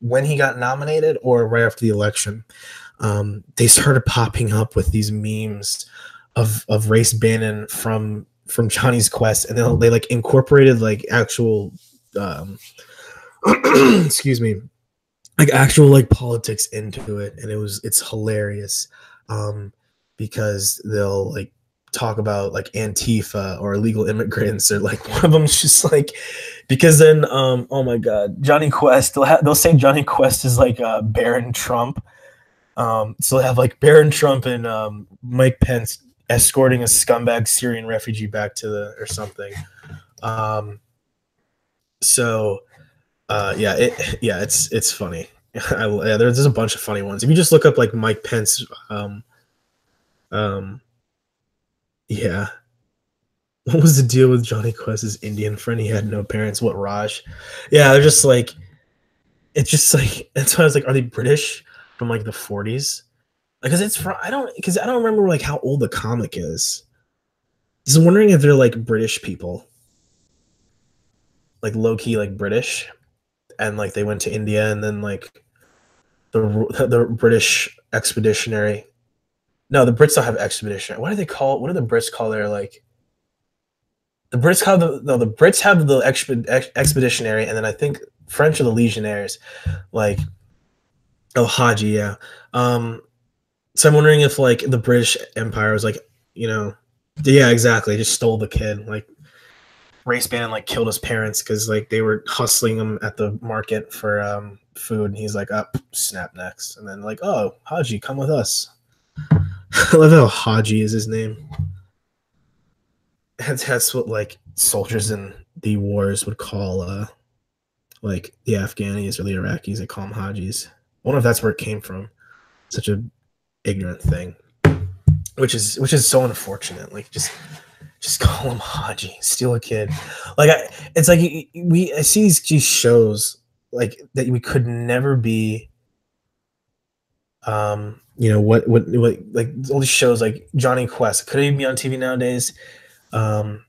when he got nominated or right after the election. They started popping up with these memes of Race Bannon from Johnny's Quest, and they like incorporated like actual excuse me, like actual like politics into it, and it's hilarious because they'll like talk about like Antifa or illegal immigrants, or like one of them's just like, because then oh my God, Johnny Quest, they'll say Johnny Quest is like Baron Trump. So they'll have like Baron Trump and Mike Pence escorting a scumbag Syrian refugee back to or something. It's funny. There's a bunch of funny ones. If you just look up like Mike Pence, yeah. What was the deal with Johnny Quest's Indian friend? He had no parents. What, Raj? Yeah, they're just like, it's just like, that's why I was like, are they British from like the 40s? Because I don't remember like how old the comic is. Just wondering if they're like British people, like low key like British, and like they went to India, and then like the British expeditionary No, the Brits don't have expeditionary. What do they call? What do the Brits call their like? The Brits have the Brits have the expeditionary, and then I think French are the legionnaires. Like, oh, Haji, yeah. Um, so I'm wondering if like the British Empire was like, you know, yeah, exactly, just stole the kid, like race band, and like killed his parents because like they were hustling him at the market for food, and he's like, up, snap necks, and then like, oh, Haji, come with us. I love how Haji is his name. That's what like soldiers in the wars would call like the Afghanis or the Iraqis. They call them Hajis. I wonder if that's where it came from. Such a ignorant thing, which is so unfortunate. Like just call him Haji, steal a kid. Like it's like I see these shows like that we could never be. What like all these shows like Johnny Quest could even be on TV nowadays. Um,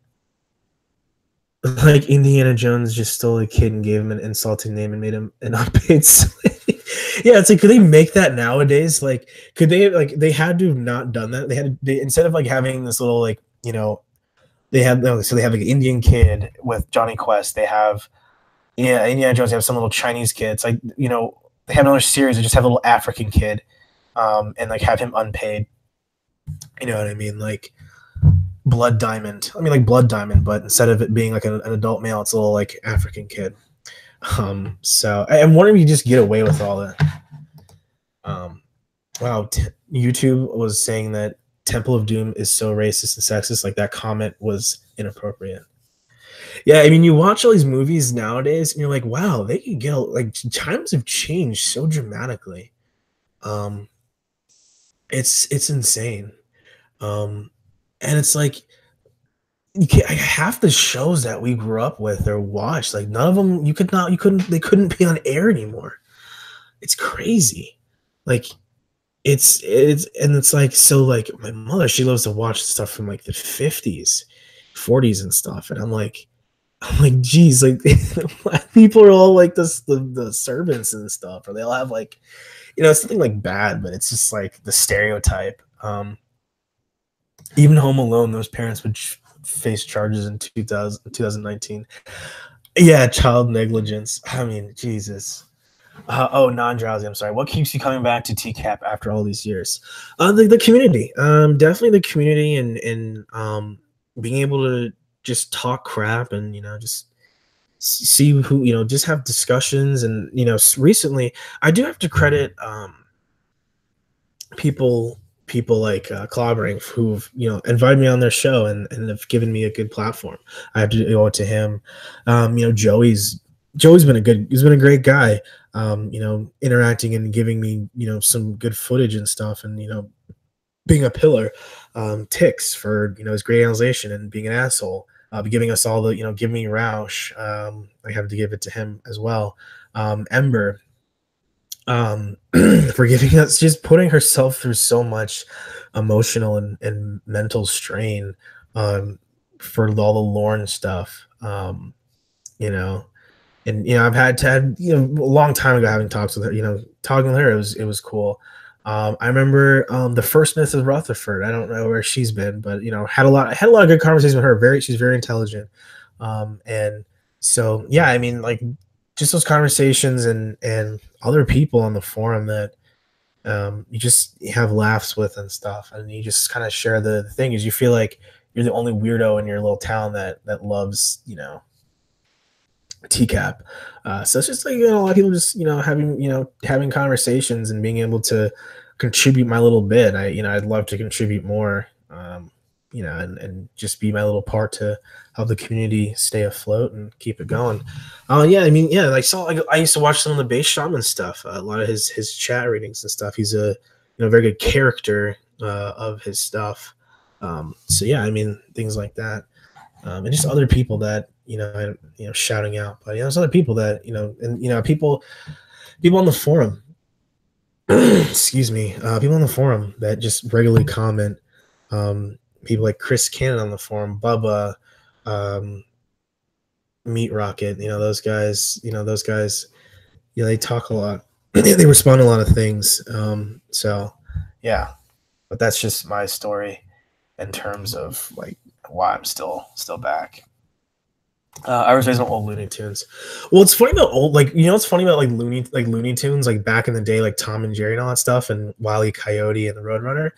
like Indiana Jones just stole a kid and gave him an insulting name and made him an unpaid slave. Yeah, it's like could they make that nowadays? Like, could they like they had to have not done that? They instead of like having this little like they have so they have like an Indian kid with Johnny Quest. They have Indiana Jones. They have some little Chinese kid. It's like they have another series. They just have a little African kid, and like have him unpaid. You know what I mean? Like Blood Diamond. I mean like Blood Diamond, but instead of it being like an adult male, it's a little like African kid. So I'm wondering if you just get away with all that. Wow, YouTube was saying that Temple of Doom is so racist and sexist. Like that comment was inappropriate. Yeah, I mean, you watch all these movies nowadays, and you're like, wow, they can get like times have changed so dramatically. Um, it's insane. And it's like half the shows that we grew up with or watched, like none of them they couldn't be on air anymore. It's crazy. Like it's like so like my mother, she loves to watch stuff from like the 50s, 40s and stuff. And I'm like, geez, like people are all like this the servants and stuff, or they all have like, it's something like bad, but it's just like the stereotype. Even Home Alone, those parents would face charges in 2019. Yeah, child negligence. I mean, Jesus. Non-drowsy. I'm sorry. What keeps you coming back to TCAP after all these years? The community. Definitely the community and being able to just talk crap and just see who just have discussions and recently I do have to credit people like Clobbering who've invited me on their show and have given me a good platform. I have to owe it to him. Joey's been he's been a great guy. Interacting and giving me some good footage and stuff, and being a pillar. Tix for his great analyzation and being an asshole. Giving us all the give me Roush. I have to give it to him as well. Ember. For giving us, just putting herself through so much emotional and mental strain for all the Lorne stuff. I've had to have, a long time ago having talks with her, talking with her, it was cool. I remember the first Miss of Rutherford. I don't know where she's been, but had a lot of good conversations with her. She's very intelligent. And so yeah, I mean, like just those conversations and other people on the forum that you just have laughs with and stuff, and you just kind of share the thing is you feel like you're the only weirdo in your little town that loves TCAP. So it's just like a lot of people just having conversations and being able to contribute my little bit. I'd love to contribute more. And just be my little part to help the community stay afloat and keep it going. Yeah, I mean, yeah, I used to watch some of the Base Shaman stuff, a lot of his chat readings and stuff. He's a very good character of his stuff. So yeah, I mean, things like that, and just other people that shouting out. But there's other people that and people on the forum. Excuse me, people on the forum that just regularly comment. People like Chris Cannon on the forum, Bubba, Meat Rocket, those guys, they talk a lot. They respond to a lot of things. So yeah. But that's just my story in terms of like why I'm still back. I was raised on old Looney Tunes. Well, it's funny about old, like what's funny about like Looney Tunes, like back in the day, like Tom and Jerry and all that stuff, and Wile E. Coyote and the Roadrunner.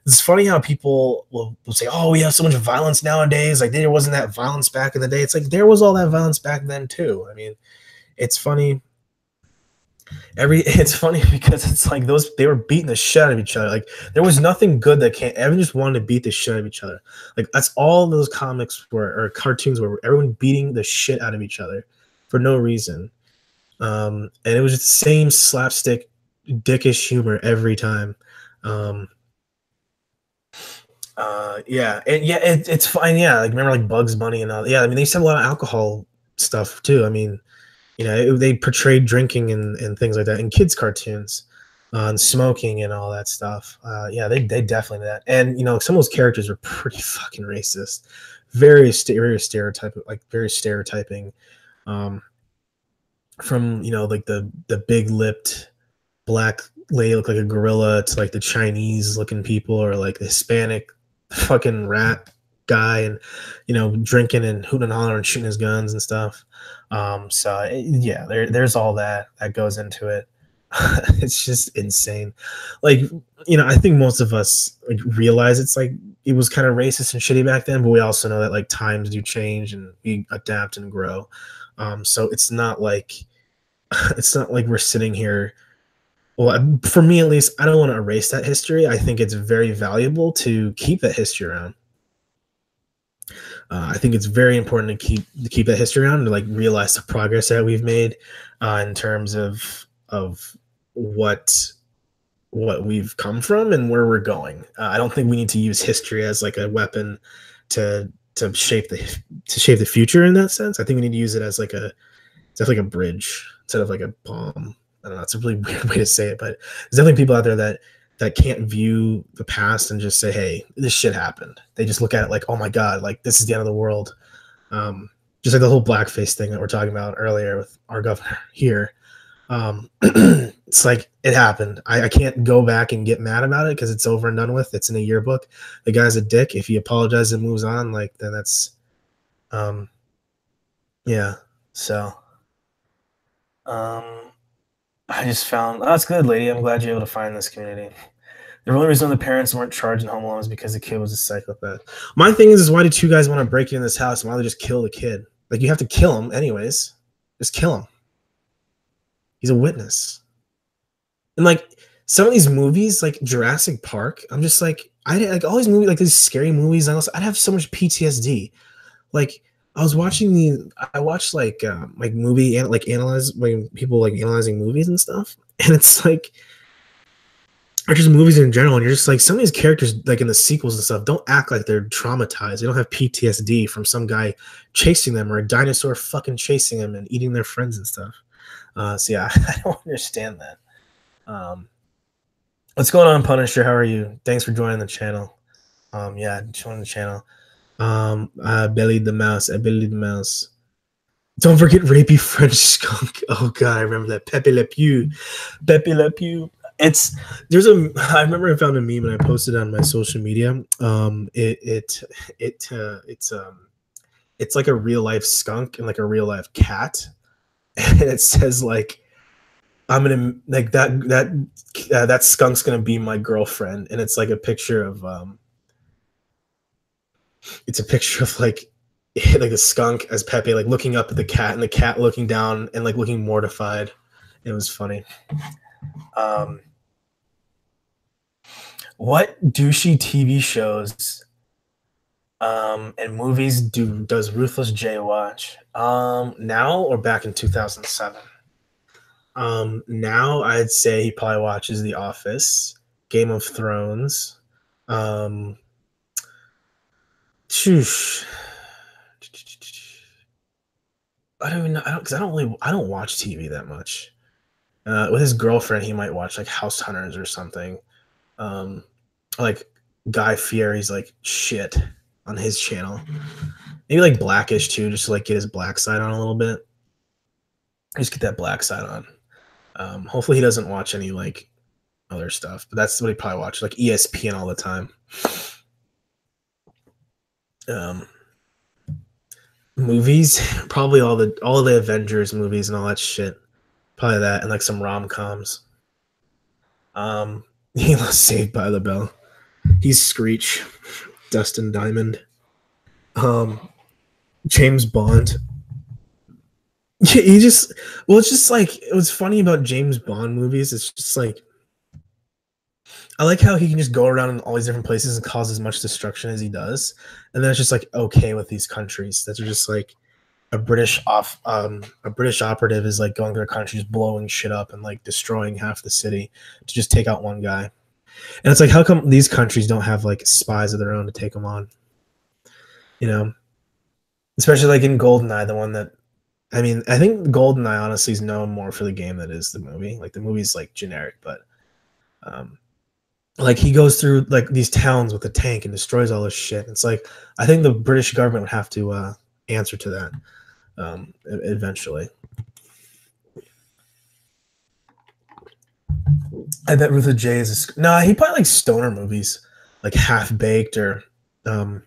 It's funny how people will say, "Oh, we have so much violence nowadays." Like there wasn't that violence back in the day. It's like there was all that violence back then too. I mean, it's funny it's funny because it's like they were beating the shit out of each other. Like there was nothing good that can't everyone just wanted to beat the shit out of each other. Like that's all those comics were or cartoons were everyone beating the shit out of each other for no reason. And it was just the same slapstick dickish humor every time. um it's fine. Yeah, like remember like Bugs Bunny and all. Yeah, I mean they used to have a lot of alcohol stuff too. I mean, they portrayed drinking and things like that in kids' cartoons, and smoking and all that stuff. Yeah, they definitely did that. And some of those characters are pretty fucking racist, very stereotyping, like very stereotyping. Um, from like the big lipped black lady look like a gorilla to like the Chinese looking people or like the Hispanic fucking rat guy and drinking and hooting and hollering and shooting his guns and stuff. Yeah, there's all that goes into it. It's just insane. Like I think most of us like realize it's like it was kind of racist and shitty back then, but we also know that like times do change and we adapt and grow. So it's not like we're sitting here. Well, for me at least, I don't want to erase that history. I think it's very valuable to keep that history around. I think it's very important to keep that history around and to like realize the progress that we've made in terms of what we've come from and where we're going. I don't think we need to use history as like a weapon to shape the future in that sense. I think we need to use it as like a bridge instead of like a bomb. I don't know. It's a really weird way to say it, but there's definitely people out there that can't view the past and just say, "Hey, this shit happened." They just look at it like, "Oh my god, like this is the end of the world." Just like the whole blackface thing that we're talking about earlier with our governor here. It's like it happened. I can't go back and get mad about it because it's over and done with. It's in a yearbook. The guy's a dick. If he apologizes and moves on, like then that's, yeah. So, I just found that's good, lady. I'm glad you're able to find this community. The only reason the parents weren't charging home alone is because the kid was a psychopath. My thing is why do two guys want to break into this house? Why don't they just kill the kid? Like you have to kill him anyways. Just kill him. He's a witness. And like some of these movies, like Jurassic Park, I'm just like I like all these movies, like these scary movies. I'd have so much PTSD. Like I watched like movie and like analyze when people like analyzing movies and stuff, and it's like or just movies in general, and you're just like some of these characters like in the sequels and stuff don't act like they're traumatized. They don't have PTSD from some guy chasing them or a dinosaur fucking chasing them and eating their friends and stuff. So yeah, I don't understand that. What's going on, Punisher? How are you? Thanks for joining the channel. Yeah, join the channel. Belly the mouse. I Belly the mouse. Don't forget rapey French skunk. Oh god, I remember that. Pepe Le Pew. Pepe Le Pew. I remember I found a meme and I posted it on my social media. It's like a real life skunk and like a real life cat, and it says like I'm gonna like that skunk's gonna be my girlfriend, and it's like a picture of it's a picture of like a skunk as Pepe like looking up at the cat and the cat looking down and like looking mortified. It was funny. What douchey TV shows and movies does Ruthless J watch? Now or back in 2007? Now I'd say he probably watches The Office, Game of Thrones. Shoosh. I don't even know. I don't watch TV that much. With his girlfriend, he might watch like House Hunters or something. Like Guy Fieri's like shit on his channel. Maybe like Blackish too, just to like get his black side on a little bit. Just get that black side on. Hopefully he doesn't watch any like other stuff. But that's what he probably watched, like ESPN all the time. Um, movies, probably all the Avengers movies and all that shit. Probably that and like some rom coms. He loves Saved by the Bell. He's Screech, Dustin Diamond. Um, James Bond. He just well, it's just like it was funny about James Bond movies. It's just like I like how he can just go around in all these different places and cause as much destruction as he does, and then it's just like okay with these countries that are just like a British operative is like going through a country just blowing shit up and like destroying half the city to just take out one guy. And it's like how come these countries don't have like spies of their own to take them on? You know, especially like in Goldeneye, the one that I mean, I think Goldeneye honestly is known more for the game than it is the movie. Like the movie's like generic, but um, like he goes through like these towns with a tank and destroys all this shit. It's like I think the British government would have to answer to that eventually. I bet Ruther J is nah. He probably likes stoner movies, like Half Baked or um,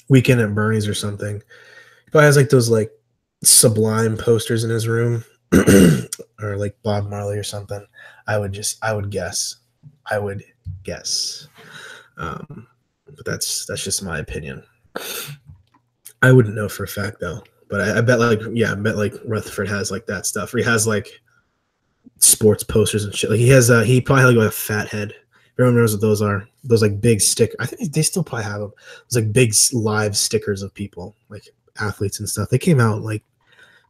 Weekend at Bernie's or something. He probably has like those like Sublime posters in his room, or like Bob Marley or something. I would guess. I would guess. But that's just my opinion. I wouldn't know for a fact though. But I bet like yeah, I bet like Rutherford has like that stuff. Or he has like sports posters and shit. Like he has he probably had like a fat head. Everyone knows what those are. Those like big stick. I think they still probably have them. Those like big live stickers of people, like athletes and stuff. They came out like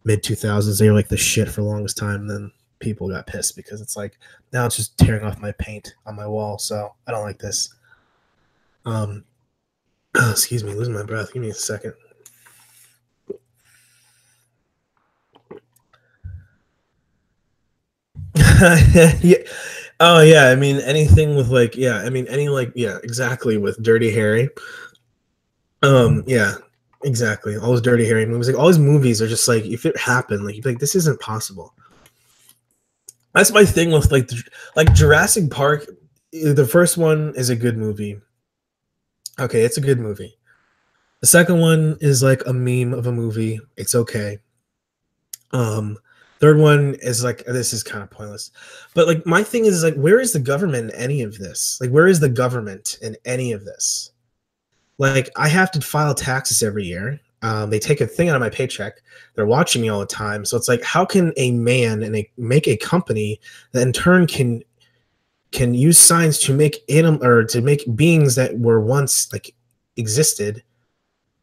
mid 2000s. They were like the shit for the longest time. And then people got pissed because it's like now it's just tearing off my paint on my wall. So I don't like this. Excuse me, losing my breath. Give me a second. Yeah. Oh yeah. I mean anything with like yeah. I mean any like yeah exactly with Dirty Harry. Yeah, exactly. All those Dirty Harry movies, like all these movies are just like if it happened, like you'd be like this isn't possible. That's my thing with like Jurassic Park. The first one is a good movie. Okay, it's a good movie. The second one is like a meme of a movie. It's okay. Um, third one is like this is kind of pointless. But like my thing is like where is the government in any of this? Like where is the government in any of this? Like I have to file taxes every year. They take a thing out of my paycheck. They're watching me all the time. So it's like, how can a man make a company that in turn can use science to make or to make beings that were once like existed,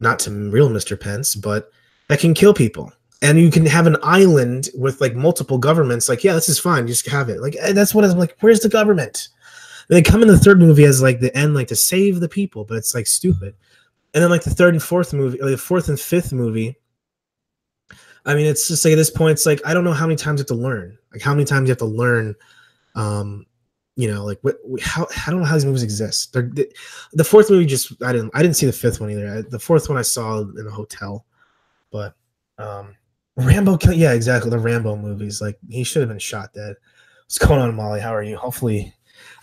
not to real Mr. Pence, but that can kill people. And you can have an island with like multiple governments. Like, yeah, this is fine. Just have it. Like that's what I'm like. Where's the government? And they come in the third movie as like the end, like to save the people, but it's like stupid. And then like the third and fourth movie, or the fourth and fifth movie, I mean, it's just like at this point, it's like I don't know how many times you have to learn. Like how many times you have to learn. You know, like how I don't know how these movies exist. The fourth movie just I didn't see the fifth one either. The fourth one I saw in a hotel, but Rambo, yeah, exactly. The Rambo movies, like he should have been shot dead. What's going on, Molly? How are you? Hopefully,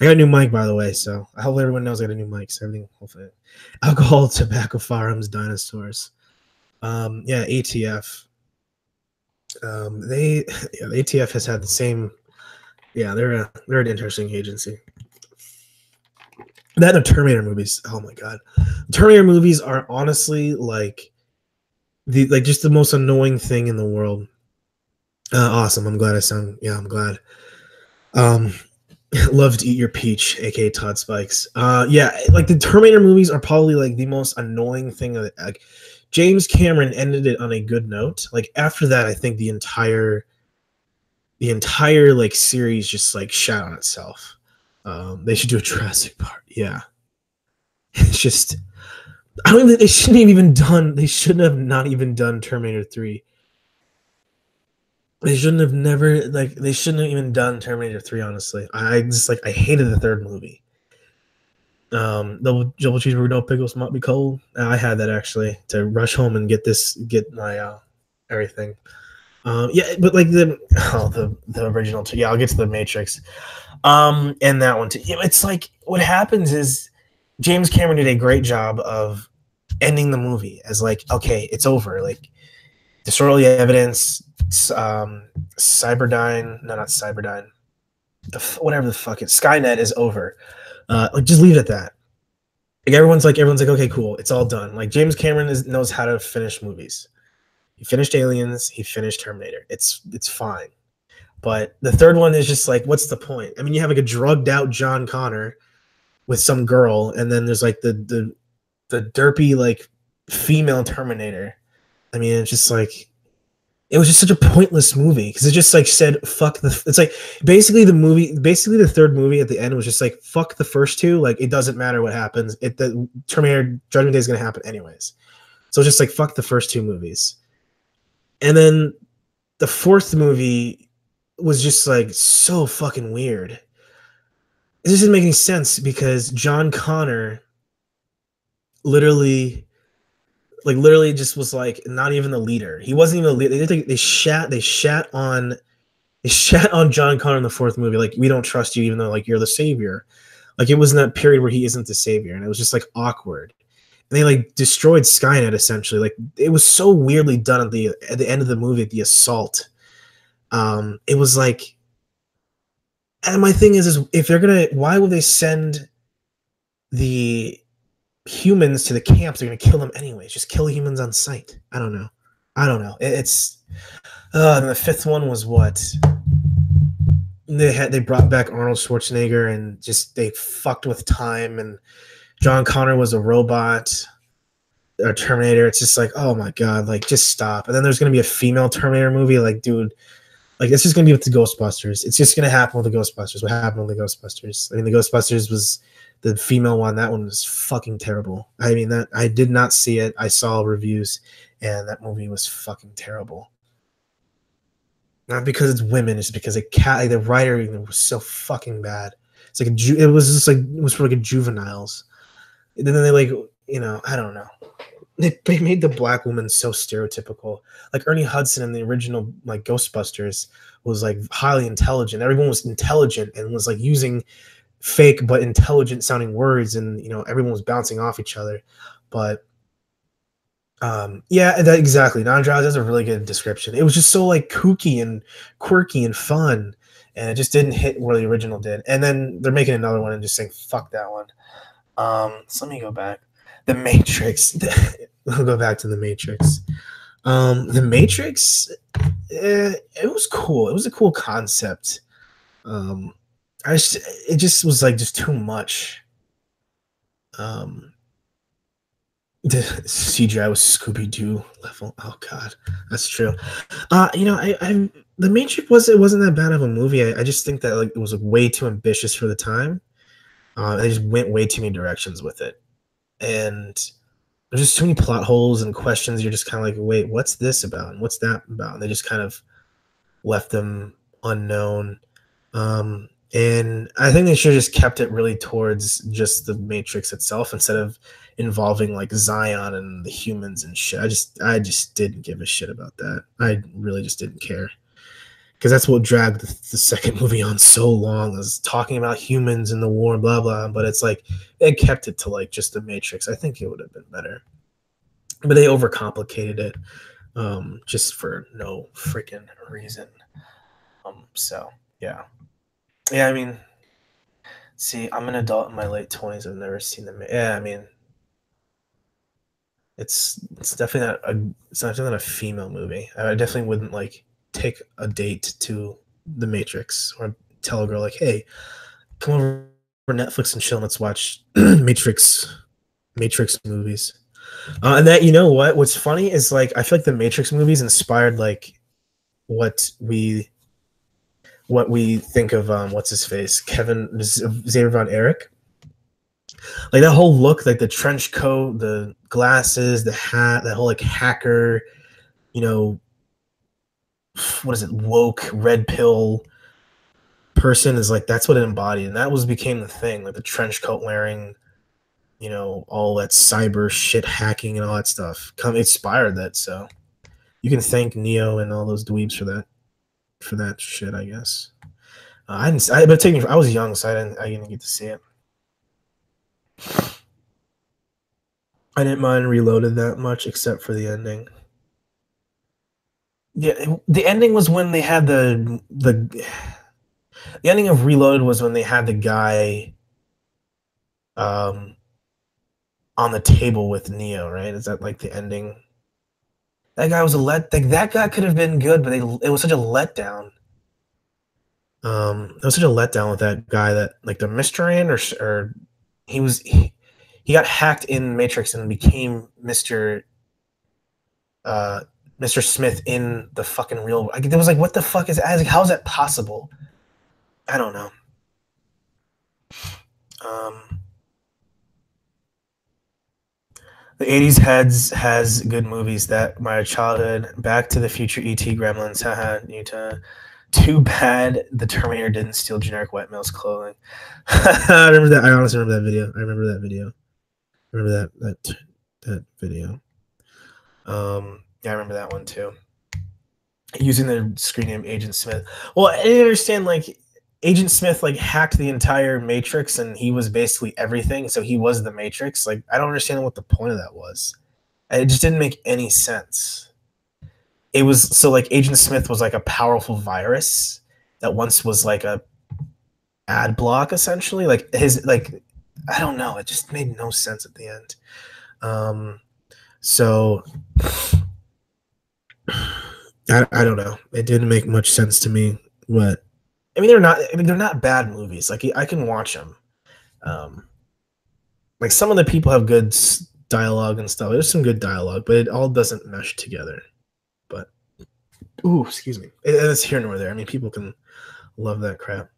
I got a new mic by the way, so I hope everyone knows I got a new mic. So everything, hopefully, alcohol, tobacco, firearms, dinosaurs. Yeah, ATF. They yeah, the ATF has had the same. Yeah, they're an interesting agency. That and the Terminator movies. Oh my god, Terminator movies are honestly like the like just the most annoying thing in the world. Awesome. I'm glad I sound. Yeah, I'm glad. Um, love to eat your peach, aka Todd Spikes. Yeah, like the Terminator movies are probably like the most annoying thing. Like James Cameron ended it on a good note. Like after that, I think the entire like series just like shat on itself. They should do a Jurassic Park. Yeah, it's just I don't think they shouldn't have even done. They shouldn't have not even done Terminator 3. They shouldn't have never like they shouldn't have even done Terminator 3, honestly. I just like I hated the third movie. Double cheeseburger, no pickles, might be cold. I had that actually to rush home and get my everything. Yeah, but like the original two. Yeah, I'll get to the Matrix. And that one too. You know, it's like what happens is James Cameron did a great job of ending the movie as like, okay, it's over. Like destroy all the evidence. Cyberdyne, no, not Cyberdyne. Whatever the fuck it. Skynet is over. Like just leave it at that. Like everyone's like, okay, cool, it's all done. Like James Cameron knows how to finish movies. He finished Aliens. He finished Terminator. It's fine. But the third one is just like, what's the point? I mean, you have like a drugged out John Connor with some girl, and then there's like the derpy like female Terminator. I mean, it's just like it was just such a pointless movie because it just like said fuck the. It's like basically the third movie at the end was just like fuck the first two. Like it doesn't matter what happens. The Terminator Judgment Day is gonna happen anyways. So it's just like fuck the first two movies, and then the fourth movie was just like so fucking weird. It just didn't make any sense because John Connor literally literally just was like not even the leader. He wasn't even the leader. They shat on John Connor in the fourth movie. Like, we don't trust you, even though like you're the savior. Like it was in that period where he isn't the savior, and it was just like awkward. And they like destroyed Skynet essentially. Like it was so weirdly done at the end of the movie, at the assault. It was like, and my thing is if they're gonna, why would they send the humans to the camps? They're gonna kill them anyways. Just kill humans on sight. I don't know. It's and the fifth one was what they brought back Arnold Schwarzenegger and just they fucked with time, and John Connor was a robot or Terminator. It's just like, oh my god, like just stop. And then there's gonna be a female Terminator movie. Like, dude, like it's just gonna be with the Ghostbusters. It's just gonna happen with the Ghostbusters. What happened with the Ghostbusters? I mean, the Ghostbusters was the female one. That one was fucking terrible. I mean, that I did not see it. I saw reviews, and that movie was fucking terrible. Not because it's women, it's because the writer was so fucking bad. It's like it was just like it was for like a juveniles. And then they like, I don't know. They made the black woman so stereotypical. Like Ernie Hudson in the original like Ghostbusters was like highly intelligent. Everyone was intelligent and was like using fake but intelligent sounding words, and everyone was bouncing off each other. But yeah, exactly. Non-drowsy, that's a really good description. It was just so like kooky and quirky and fun, and it just didn't hit where the original did. And then they're making another one and just saying fuck that one. So let me go back. The Matrix. We'll go back to the Matrix. The Matrix. It was cool. It was a cool concept. It just was like just too much. The CGI was Scooby-Doo level. Oh god, that's true. The Matrix wasn't that bad of a movie. I just think that like it was like, way too ambitious for the time. They just went way too many directions with it, and there's just too many plot holes and questions. You're just kind of like, wait, what's this about? And what's that about? And they just kind of left them unknown. And I think they should have just kept it really towards just the Matrix itself instead of involving like Zion and the humans and shit. I just didn't give a shit about that. I really just didn't care, because that's what dragged the second movie on so long, is talking about humans and the war and blah blah. But it's like they kept it to like just the Matrix. I think it would have been better, but they overcomplicated it just for no freaking reason. So yeah. I mean, see, I'm an adult in my late 20s. I've never seen them. Yeah, I mean, it's definitely not a female movie. I definitely wouldn't like take a date to the Matrix or tell a girl like, hey, come over for Netflix and chill. And let's watch Matrix movies. And that, what's funny is like I feel like the Matrix movies inspired like what we think of what's his face, Xavier Von Erich. Like that whole look, like the trench coat, the glasses, the hat, that whole like hacker, what is it, woke red pill person, is like that's what it embodied, and that became the thing, like the trench coat wearing, all that cyber shit hacking and all that stuff inspired that. So You can thank Neo and all those dweebs for that shit, I guess. I didn't. But taking. I was young, so I didn't get to see it. I didn't mind Reloaded that much, except for the ending. Yeah, the ending was when they had the ending of Reloaded was when they had the guy um on the table with Neo, right? Is that like the ending? That guy was that guy could have been good, but it was such a letdown. It was such a letdown with that guy that like the Mysteran or he was he got hacked in Matrix and became uh Mr. Smith in the fucking real. Like, there was like, what the fuck is that? Like, how is that possible? I don't know. Um, the '80s has good movies that my childhood. Back to the Future, E.T., Gremlins, haha, Utah. Too bad the Terminator didn't steal generic Wet Mills clothing. I remember that. I honestly remember that video. I remember that video. I remember that video. Yeah, I remember that one too. Using the screen name Agent Smith. Well, I didn't understand, like, Agent Smith like hacked the entire Matrix and he was basically everything, so he was the Matrix. Like, I don't understand what the point of that was. It just didn't make any sense. It was so like Agent Smith was like a powerful virus that once was like a ad block essentially. Like his like I don't know. It just made no sense at the end. So I don't know. It didn't make much sense to me. What I mean, they're not bad movies. Like, I can watch them. Like, some of the people have good dialogue and stuff. There's some good dialogue, but it all doesn't mesh together. But ooh, excuse me. It's here nor there. I mean, people can love that crap.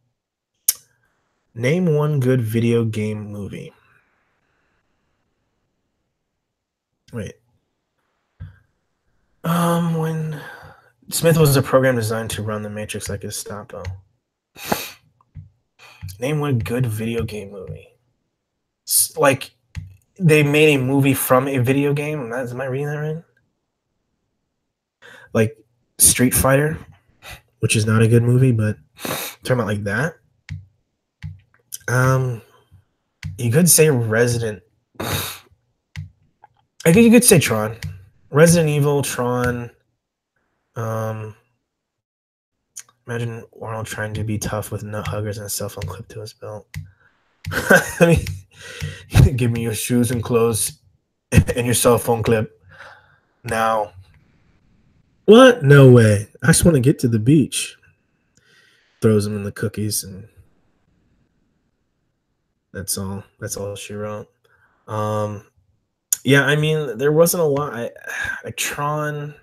Name one good video game movie. Wait. When Smith was a program designed to run the Matrix like Gestapo. Name one good video game movie. Like, they made a movie from a video game. Am I reading that right? Like Street Fighter, which is not a good movie, but talking about like that. You could say Resident. I think you could say Tron, Resident Evil, Tron. Imagine Arnold trying to be tough with nut huggers and a cell phone clipped to his belt. I mean, give me your shoes and clothes and your cell phone clip now. What? No way. I just want to get to the beach. Throws him in the cookies, and that's all. That's all she wrote. Yeah, I mean, there wasn't a lot. Tron.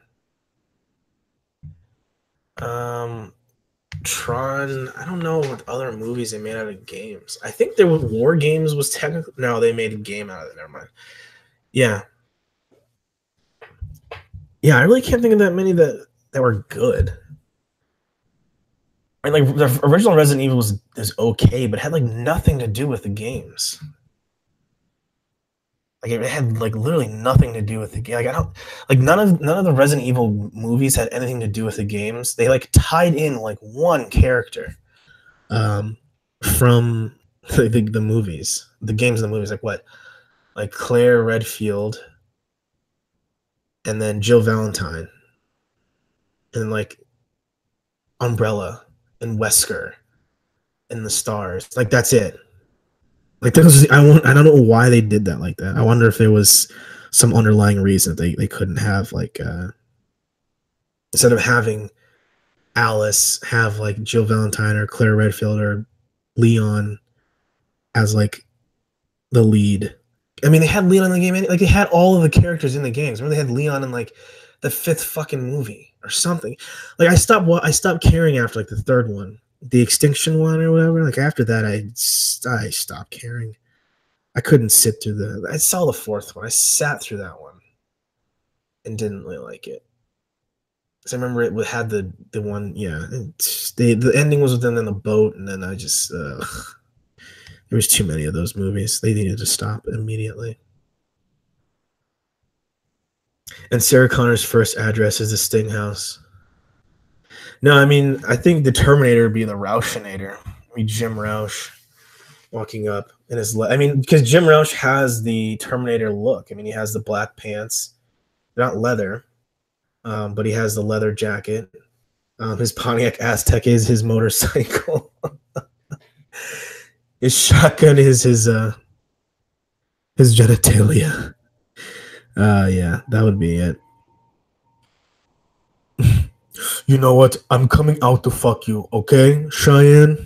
Tron. I don't know what other movies they made out of games. I think there were War Games was technically. No, they made a game out of it. Never mind. Yeah. Yeah, I really can't think of that many that were good. I mean, like, the original Resident Evil is okay, but it had like nothing to do with the games. Like, it had like literally nothing to do with the game. Like, I don't like none of the Resident Evil movies had anything to do with the games. They like tied in like one character from the movies, the games and the movies. Like what? Like Claire Redfield, and then Jill Valentine, and like Umbrella and Wesker and the Stars. Like, that's it. Like, that was, I don't know why they did that like that. I wonder if there was some underlying reason that they couldn't have like instead of having Alice have like Jill Valentine or Claire Redfield or Leon as like the lead. I mean, they had Leon in the game. Like, they had all of the characters in the games. Remember, they had Leon in like the 5th fucking movie or something. Like, I stopped caring after like the 3rd one, the Extinction one or whatever. Like, after that, I stopped caring. I couldn't sit through I saw the 4th one. I sat through that one and didn't really like it. Because I remember it had the one, yeah. The ending was with them in the boat, and then I just there was too many of those movies. They needed to stop immediately. And Sarah Connor's first address is the Sting house. No, I mean, I think the Terminator would be the Roushinator. Be Jim Roush walking up in his. I mean, because Jim Roush has the Terminator look. I mean, he has the black pants, they're not leather, but he has the leather jacket. His Pontiac Aztec is his motorcycle. His shotgun is his genitalia. Yeah, that would be it. You know what? I'm coming out to fuck you, okay, Cheyenne?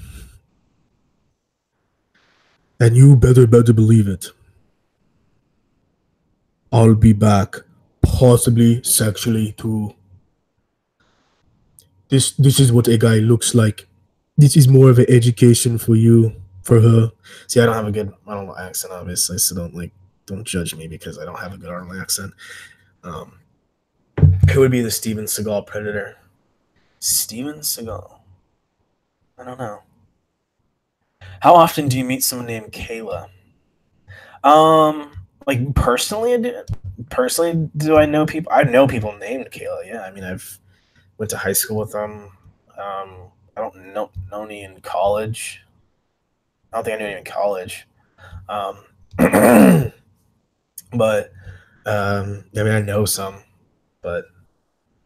And you better believe it. I'll be back, possibly sexually too. This is what a guy looks like. This is more of an education for you, for her. See, I don't have a good Arnold accent, obviously, so don't judge me because I don't have a good Arnold accent. Who would be the Steven Seagal Predator? Steven Seagal. I don't know. How often do you meet someone named Kayla? Like personally, do I know people? I know people named Kayla. Yeah, I mean, I've went to high school with them. I don't know any in college. I don't think I knew any in college. But I mean, I know some, but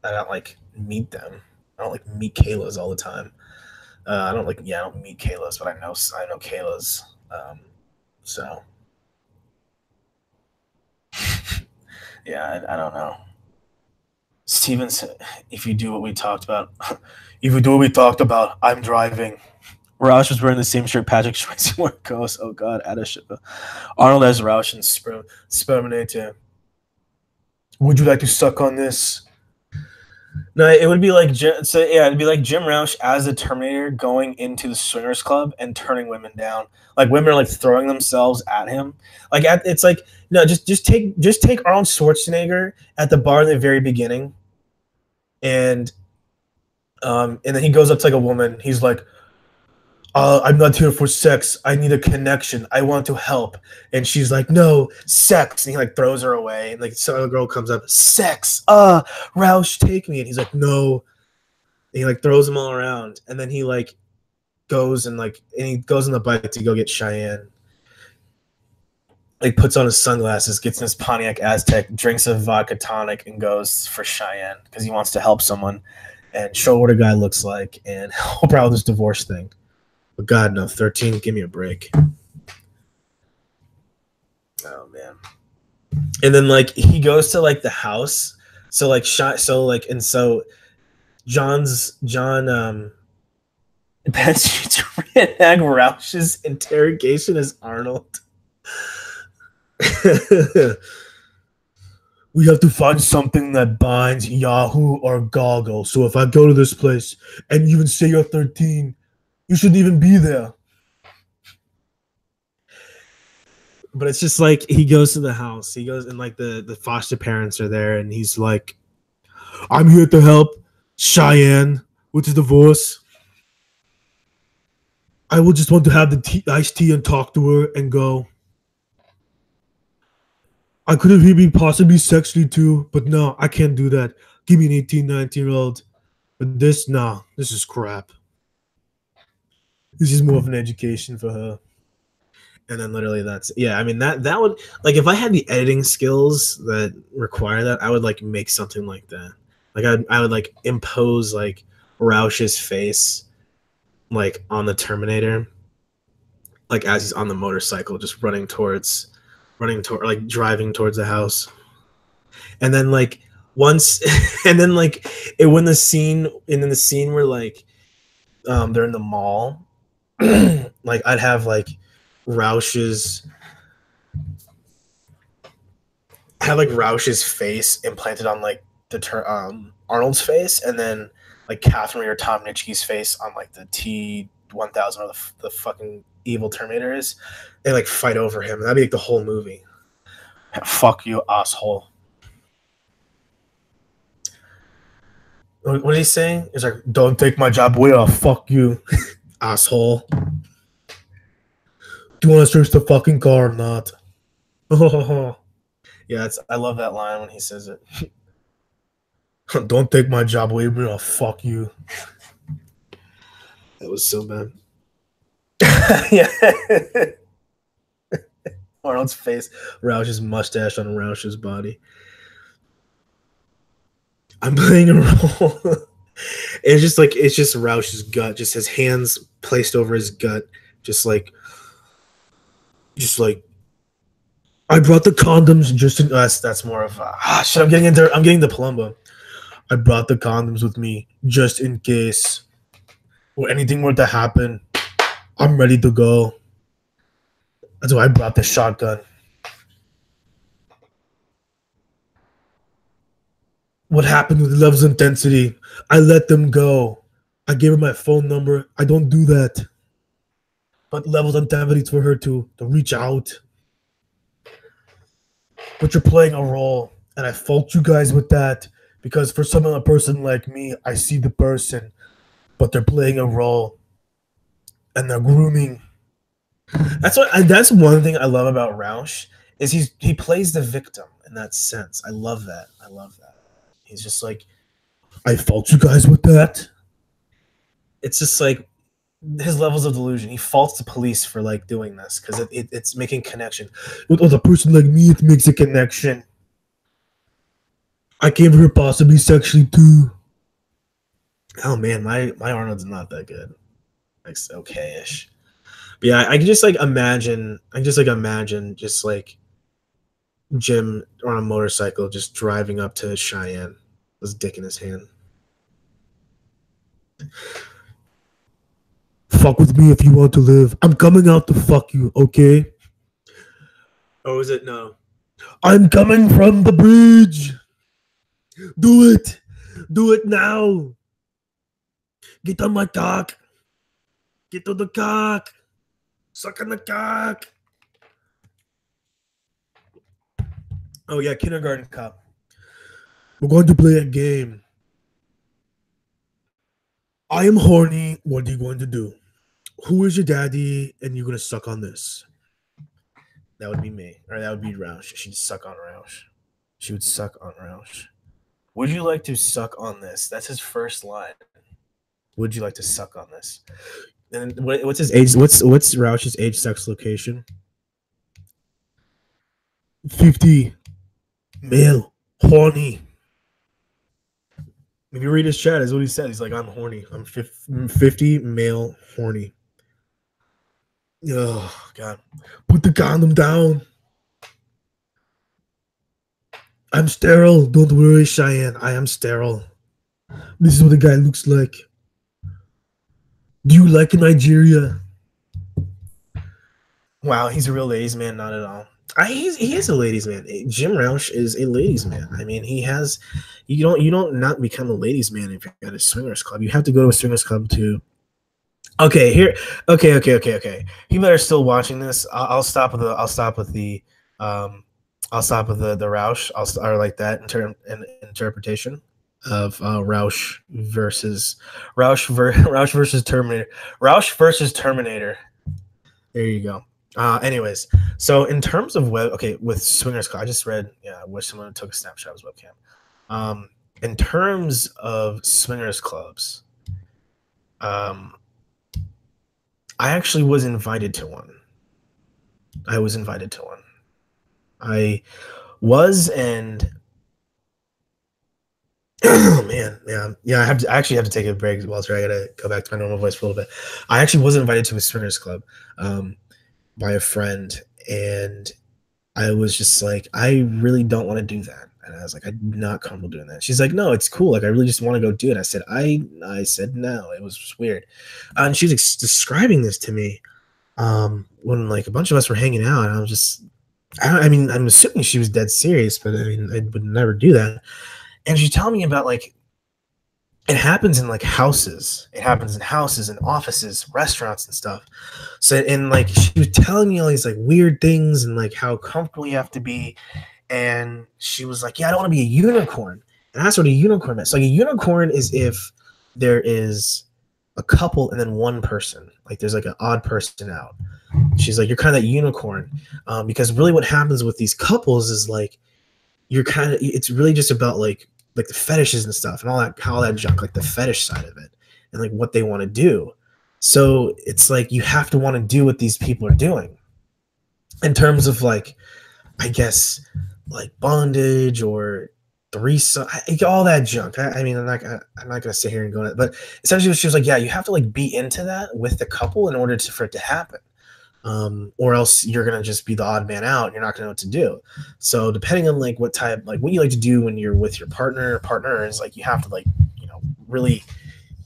I don't like meet them. I don't like meet Kaylas all the time. I don't meet Kaylas, but I know Kaylas. So yeah, I don't know. Stevens, if you do what we talked about, I'm driving. Roush was wearing the same shirt Patrick Swayze wore. Ghost. Oh God, Adashippa. Arnold as Roush and Sperminator. Would you like to suck on this? No, it would be like it'd be like Jim Roush as the Terminator going into the swingers club and turning women down. Like women are like throwing themselves at him. Like it's like no, just take Arnold Schwarzenegger at the bar in the very beginning, and then he goes up to like a woman. He's like, I'm not here for sex. I need a connection. I want to help. And she's like, no, sex. And he like throws her away. And like some other girl comes up, sex. Roush, take me. And he's like, no. And he like throws them all around. And then he like goes and he goes on the bike to go get Cheyenne. Like puts on his sunglasses, gets in his Pontiac Aztec, drinks a vodka tonic, and goes for Cheyenne because he wants to help someone and show what a guy looks like and help her out with this divorce thing. But God, no, 13, give me a break. Oh, man. And then, like, he goes to, like, the house. So, like, John, Pence to reenact Roush's interrogation as Arnold. We have to find something that binds Yahoo or Goggle. So if I go to this place and you even say you're 13, you shouldn't even be there. But it's just like he goes to the house. He goes and like the foster parents are there, and he's like, I'm here to help Cheyenne with the divorce. I will just want to have the iced tea and talk to her and go. I could have maybe possibly sexually too, but no, I can't do that. Give me an 18, 19-year-old. But this is crap. This is more of an education for her. And then literally I mean that would like if I had the editing skills that require that, I would like make something like that. Like I would like impose like Roush's face like on the Terminator, like as he's on the motorcycle just running towards like driving towards the house. And then like once and then like when the scene where like they're in the mall, like I'd have like Roush's face implanted on like the Arnold's face, and then like Catherine or Tom Nitschke's face on like the T-1000 or the fucking evil Terminator is. They like fight over him. That'd be like the whole movie. Fuck you, asshole. What is he saying? He's like, don't take my job away or fuck you, asshole. Do you want to search the fucking car or not? Yeah, I love that line when he says it. Don't take my job away from me. I'll fuck you. That was so bad. Yeah. Arnold's face, Roush's mustache on Roush's body. I'm playing a role. It's just Roush's gut, just his hands placed over his gut, just like I brought the condoms just in us. That's more of shit. I'm getting the Palumbo. I brought the condoms with me just in case or anything were to happen. I'm ready to go. That's why I brought the shotgun. What happened with Love's intensity? I let them go. I gave her my phone number. I don't do that. But Level's intensity is for her to reach out. But you're playing a role, and I fault you guys with that because for a person like me, I see the person, but they're playing a role, and they're grooming. That's one thing I love about Roush is he plays the victim in that sense. I love that. He's just like, I fault you guys with that. It's just like his levels of delusion. He faults the police for like doing this because it's making connection. With a person like me, it makes a connection. I came for her possibly sexually too. Oh man, my Arnold's not that good. Like okay-ish. But yeah, I can just like imagine. Just like Jim on a motorcycle, just driving up to Cheyenne, with his dick in his hand. Fuck with me if you want to live. I'm coming out to fuck you, okay? Or is it no? I'm coming from the bridge. Do it. Do it now. Get on my cock. Get to the cock. Suck on the cock. Oh yeah, kindergarten cop. We're going to play a game. I am horny. What are you going to do? Who is your daddy? And you're going to suck on this. That would be me. Or that would be Roush. She'd suck on Roush. She would suck on Roush. Would you like to suck on this? That's his first line. Would you like to suck on this? And what's his age? What's Roush's age, sex, location? 50. Male. Horny. If you read his chat, is what he said. He's like, I'm horny. I'm 50, male, horny. Oh, God. Put the condom down. I'm sterile. Don't worry, Cheyenne. I am sterile. This is what the guy looks like. Do you like Nigeria? Wow, he's a real ladies' man. Not at all. He is a ladies' man. Jim Roush is a ladies' man. I mean, you don't not become a ladies' man if you're at a swingers club. You have to go to a swingers club to. Okay, here. Okay. People that are still watching this, I'll stop with the Roush. I'll like that interpretation of Roush versus Terminator. Roush versus Terminator. There you go. Anyways, so in terms of with swingers club, I just read. Yeah, I wish someone took a snapshot of his webcam. In terms of swingers clubs, I actually was invited to one. I and oh man, yeah. I actually have to take a break, Walter. I gotta go back to my normal voice for a little bit. I actually was invited to a swingers club by a friend, and I was just like, I really don't want to do that. And I was like, I'm not comfortable doing that. She's like, no, it's cool. Like, I really just want to go do it. I said, I said no. It was just weird. And she was describing this to me when like a bunch of us were hanging out, and I was just, I'm assuming she was dead serious, but I mean, I would never do that. And she's telling me about like, it happens in like houses. It happens in houses and offices, restaurants and stuff. So, and like, she was telling me all these like weird things and like how comfortable you have to be. And she was like, yeah, I don't want to be a unicorn. And that's what a unicorn is. So like a unicorn is if there is a couple and then one person. Like there's like an odd person out. She's like, you're kind of that unicorn. Because really what happens with these couples is like, it's really just about like like the fetishes and stuff and all that junk, like the fetish side of it and like what they want to do. So it's like you have to want to do what these people are doing in terms of like, I guess, like bondage or threesome, all that junk. I mean, I'm not gonna sit here and go into it, but essentially she was like, yeah, you have to like be into that with the couple in order for it to happen. Or else you're gonna just be the odd man out. And you're not gonna know what to do. So depending on like what you like to do when you're with your partner is like you have to like, you know, really,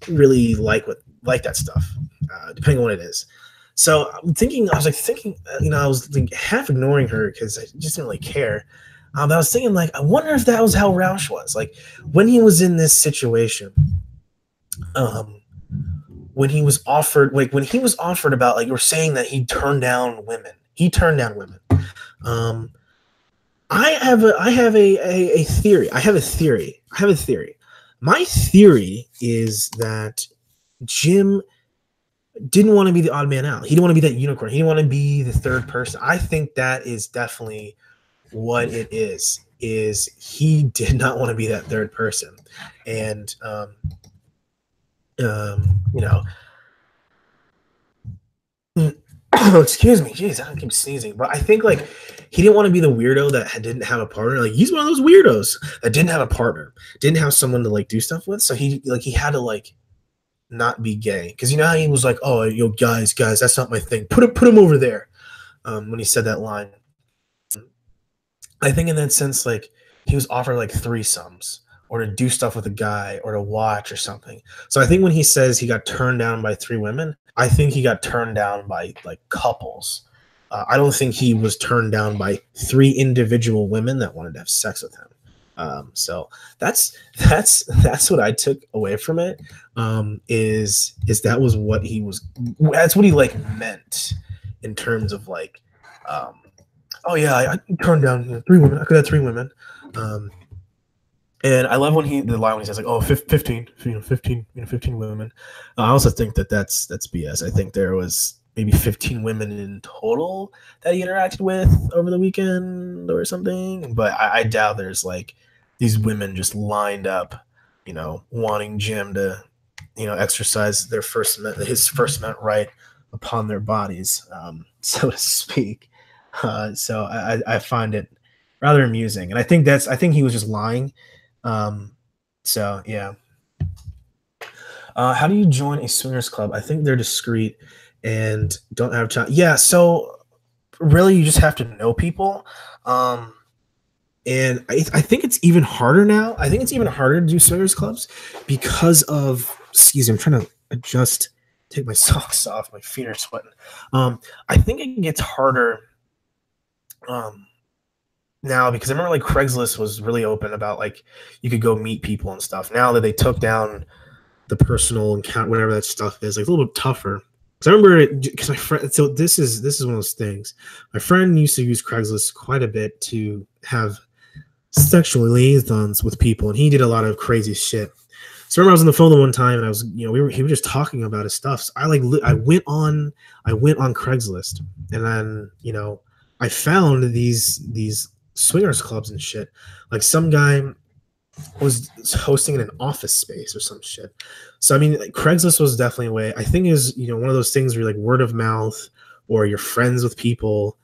really like that stuff, depending on what it is. So I was like half ignoring her because I just didn't really care. But I was thinking like, I wonder if that was how Roush was like when he was in this situation. When he was offered about like you were saying that he turned down women. I have a theory. My theory is that Jim didn't want to be the odd man out. He didn't want to be that unicorn. He didn't want to be the third person. I think that is definitely what it is he did not want to be that third person. And you know, excuse me, jeez, I keep sneezing. But I think like he didn't want to be the weirdo that didn't have a partner. Like he's one of those weirdos that didn't have a partner, didn't have someone to like do stuff with. So he had to like not be gay, because you know how he was like, oh, yo, guys, that's not my thing. Put him over there. When he said that line, I think in that sense, like he was offered like threesomes or to do stuff with a guy or to watch or something. So I think when he says he got turned down by 3 women, I think he got turned down by like couples. I don't think he was turned down by 3 individual women that wanted to have sex with him. So that's what I took away from it. Is that was what he was. That's what he like meant in terms of like, oh yeah, I turned down 3 women. I could have 3 women. And I love the line when he says like, oh, 15 women. I also think that's BS. I think there was maybe 15 women in total that he interacted with over the weekend or something. But I doubt there's like these women just lined up, you know, wanting Jim to, you know, exercise his first amendment right upon their bodies, so to speak. So I find it rather amusing, and I think he was just lying. So yeah. How do you join a swingers club? I think they're discreet and don't have time. Yeah, so really you just have to know people. And I think it's even harder now. I think it's even harder to do swingers clubs because of, excuse me, I'm trying to take my socks off. My feet are sweating. I think it gets harder now, because I remember like Craigslist was really open about like you could go meet people and stuff. Now that they took down the personal encounter, whatever that stuff is, like a little bit tougher. Because I remember, because my friend, so this is one of those things. My friend used to use Craigslist quite a bit to have sexual liaisons with people, and he did a lot of crazy shit. So I remember I was on the phone the one time, and I was, you know, he was just talking about his stuff. So I went on Craigslist, and then, you know, I found these swingers clubs and shit. Like some guy was hosting in an office space or some shit. So I mean, like, Craigslist was definitely a way. I think is, you know, one of those things where you're like word of mouth, or you're friends with people,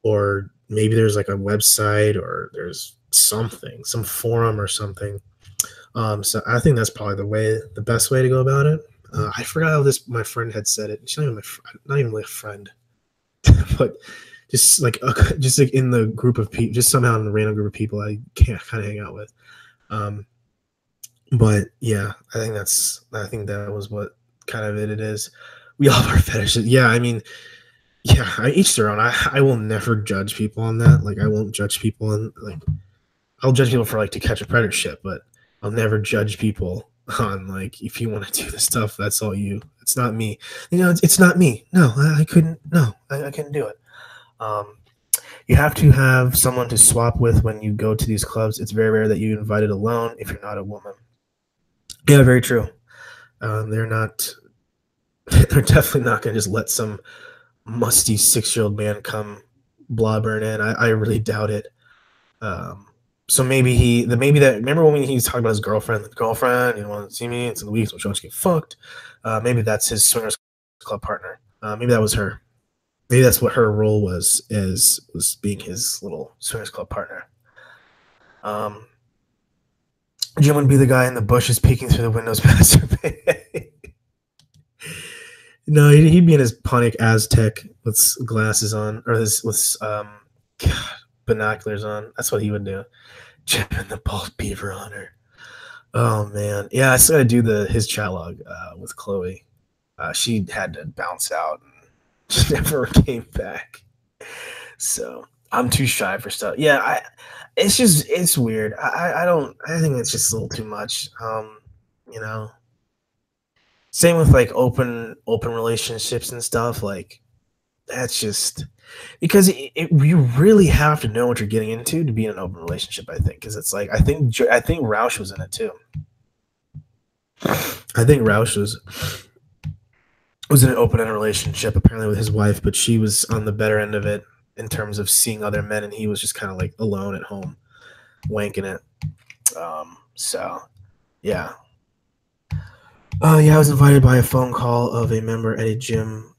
or maybe there's like a website, or there's something, some forum or something. So I think that's probably the best way to go about it. I forgot how my friend had said it. She's not even my friend, but just like in the group of people, just somehow in the random group of people I can't kind of hang out with. But yeah, I think that was what kind of it is. We all have our fetishes. Yeah, I mean, yeah, each their own. I will never judge people on that. Like I won't judge people on like, I'll judge people for like To Catch a Predator shit, but I'll never judge people on like, if you want to do this stuff, that's all you. It's not me. You know, it's not me. No, I couldn't. No, I couldn't do it. You have to have someone to swap with when you go to these clubs. It's very rare that you invite it alone if you're not a woman. Yeah, very true. They're definitely not going to just let some musty 6-year-old man come blobbering in. I really doubt it. So maybe remember when he was talking about his girlfriend, you don't want to see me, it's in the weeks, so she wants to get fucked. Maybe that's his swingers club partner. Maybe that was her. Maybe that's what her role was being his little swingers club partner. Jim would be the guy in the bushes peeking through the windows past her. No, he'd be in his Pontiac Aztec with glasses on, or with binoculars on. That's what he would do. Jim and the bald beaver on her. Oh man, yeah, I still gotta do his chat log with Chloe. She had to bounce out and she never came back. So I'm too shy for stuff. Yeah, it's weird. I think it's just a little too much. You know. Same with like open relationships and stuff. Like that's just because you really have to know what you're getting into to be in an open relationship. I think because it's like I think Roush was in it too. I think Roush was in an open-ended relationship apparently with his wife, but she was on the better end of it in terms of seeing other men, and he was just kind of like alone at home, wanking it. So yeah. Yeah, I was invited by a phone call of a member at a gym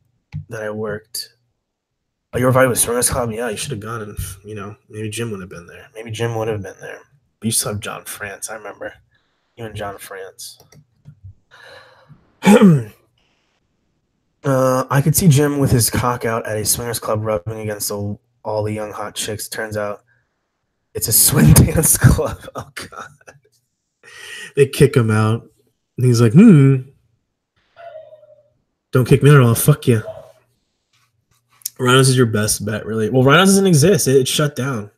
that I worked. Oh, you were invited with Swingers Club? Yeah, you should have gone and, maybe Jim would have been there. Maybe Jim would have been there. But you still have John France, I remember. You and John France. I could see Jim with his cock out at a Swingers Club rubbing against all the young hot chicks. Turns out it's a swing dance club. Oh, God. They kick him out. And he's like, don't kick me out or I'll fuck you. Rhinos is your best bet, really. Well, Rhinos doesn't exist. It's shut down.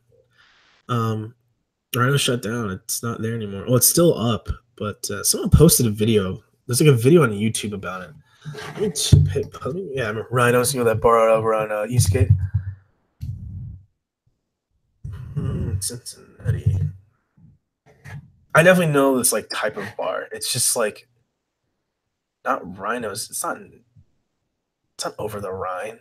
Rhinos shut down. It's not there anymore. Well, it's still up, but someone posted a video. There's like a video on YouTube about it. Yeah, I mean, Rhinos, that bar over on Eastgate. Cincinnati. I definitely know this like type of bar. It's just like not Rhinos. It's not over the Rhine.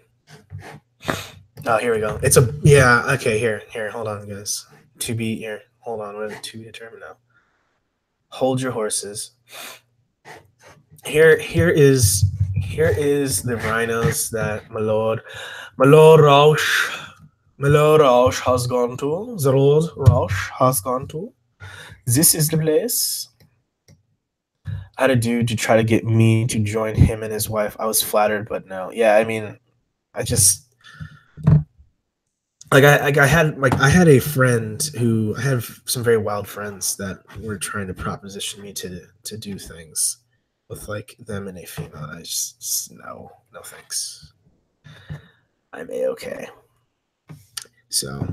Oh, here we go. It's okay, here, hold on, guys. To be here. Hold on, what is it to be determined now? Hold your horses. Here is the Rhinos that my lord Rausch has gone to. The Lord Rausch has gone to. This is the place. I had a dude to try to get me to join him and his wife. I was flattered, but no. Yeah, I mean, I just I had a friend who I have some very wild friends that were trying to proposition me to do things with like them and a female. And I just no thanks. I'm a-okay. So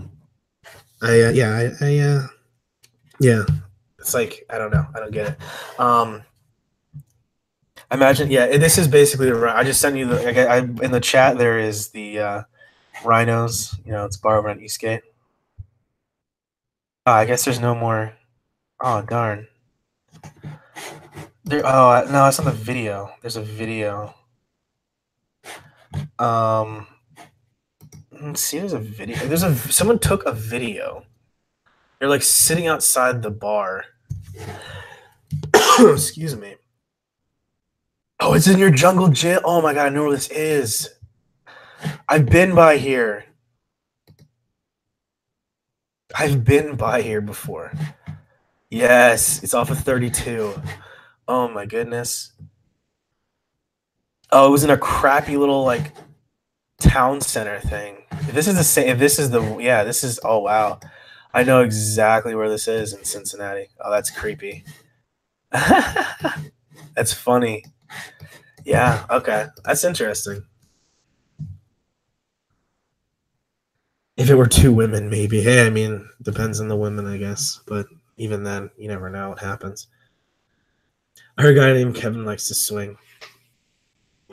yeah. It's like I don't know. I don't get it. Imagine, this is basically I just sent you in the chat. There is the Rhinos. It's bar over on Eastgate. I guess there's no more. Oh darn. There. Oh no, it's on the video. There's a video. Let's see. There's a video. Someone took a video. They're like sitting outside the bar. Excuse me. Oh, it's in your jungle gym. Oh my God, I know where this is. I've been by here. I've been by here before. Yes, it's off of 32. Oh my goodness. Oh, it was in a crappy little like town center thing. This is oh wow. I know exactly where this is in Cincinnati. Oh, that's creepy. That's funny. Yeah, okay. That's interesting. If it were two women, maybe. Hey, I mean, depends on the women, I guess. But even then, you never know what happens. I heard a guy named Kevin likes to swing.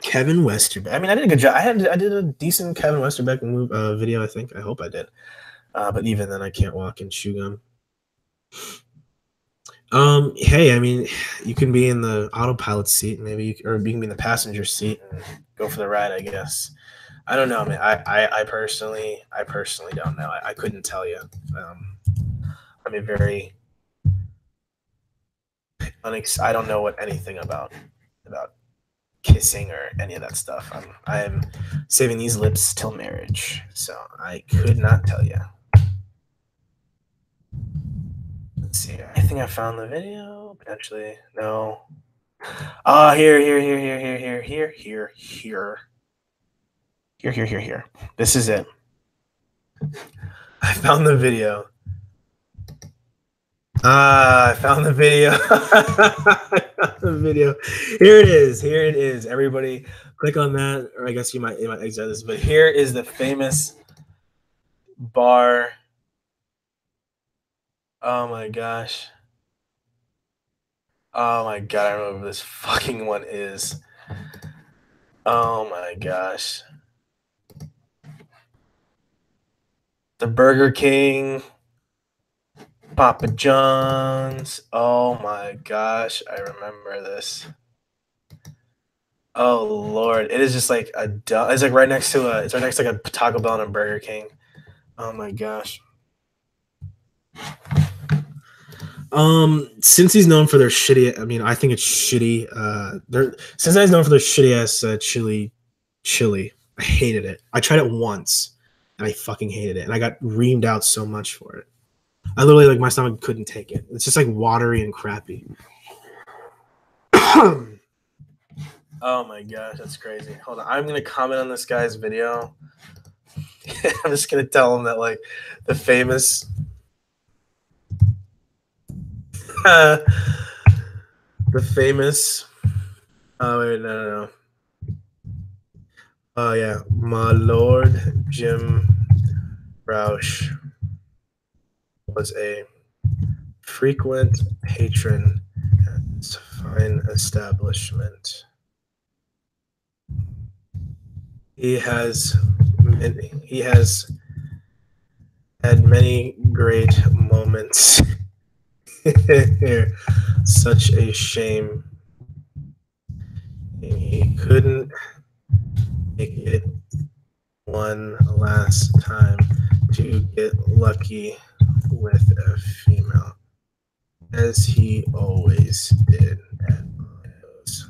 Kevin Westerbeck. I mean, I did a good job. I did a decent Kevin Westerbeck video, I think. I hope I did. But even then, I can't walk in shoe gum. Hey, I mean, you can be in the autopilot seat, maybe, or you can be in the passenger seat and go for the ride, I guess. I don't know, man. I personally don't know. I couldn't tell you. I'm a very I don't know what anything about kissing or any of that stuff. I'm saving these lips till marriage, so I could not tell you. Let's see. I think I found the video. Potentially, no. Ah, here. This is it. I found the video. I found the video. I found the video. Here it is. Here it is. Everybody, click on that, or I guess you might exit this. But here is the famous bar. Oh my gosh. Oh my god, I remember this fucking one is. Oh my gosh. The Burger King. Papa John's. Oh my gosh, I remember this. Oh Lord, it is just like it's like right next to it's right next to like a Taco Bell and a Burger King. Oh my gosh. Cincy's known for their shitty. I mean, I think it's shitty. Cincinnati's known for their shitty ass chili. I hated it. I tried it once, and I fucking hated it, and I got reamed out so much for it. I literally, like, my stomach couldn't take it. It's just like watery and crappy. Oh my gosh, that's crazy. Hold on, I'm gonna comment on this guy's video. I'm just gonna tell him that, like, the famous oh wait, no. Oh yeah, my Lord Jim Roush was a frequent patron at this fine establishment. He has had many great moments. Such a shame he couldn't make it one last time to get lucky with a female, as he always did at those.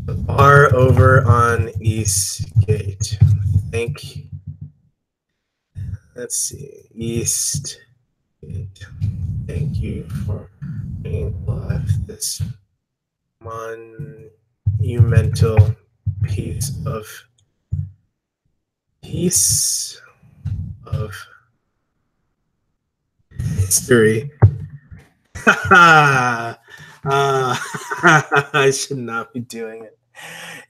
The bar over on Eastgate. Let's see, Eastgate. Thank you for being alive. This monumental piece of history. I should not be doing it.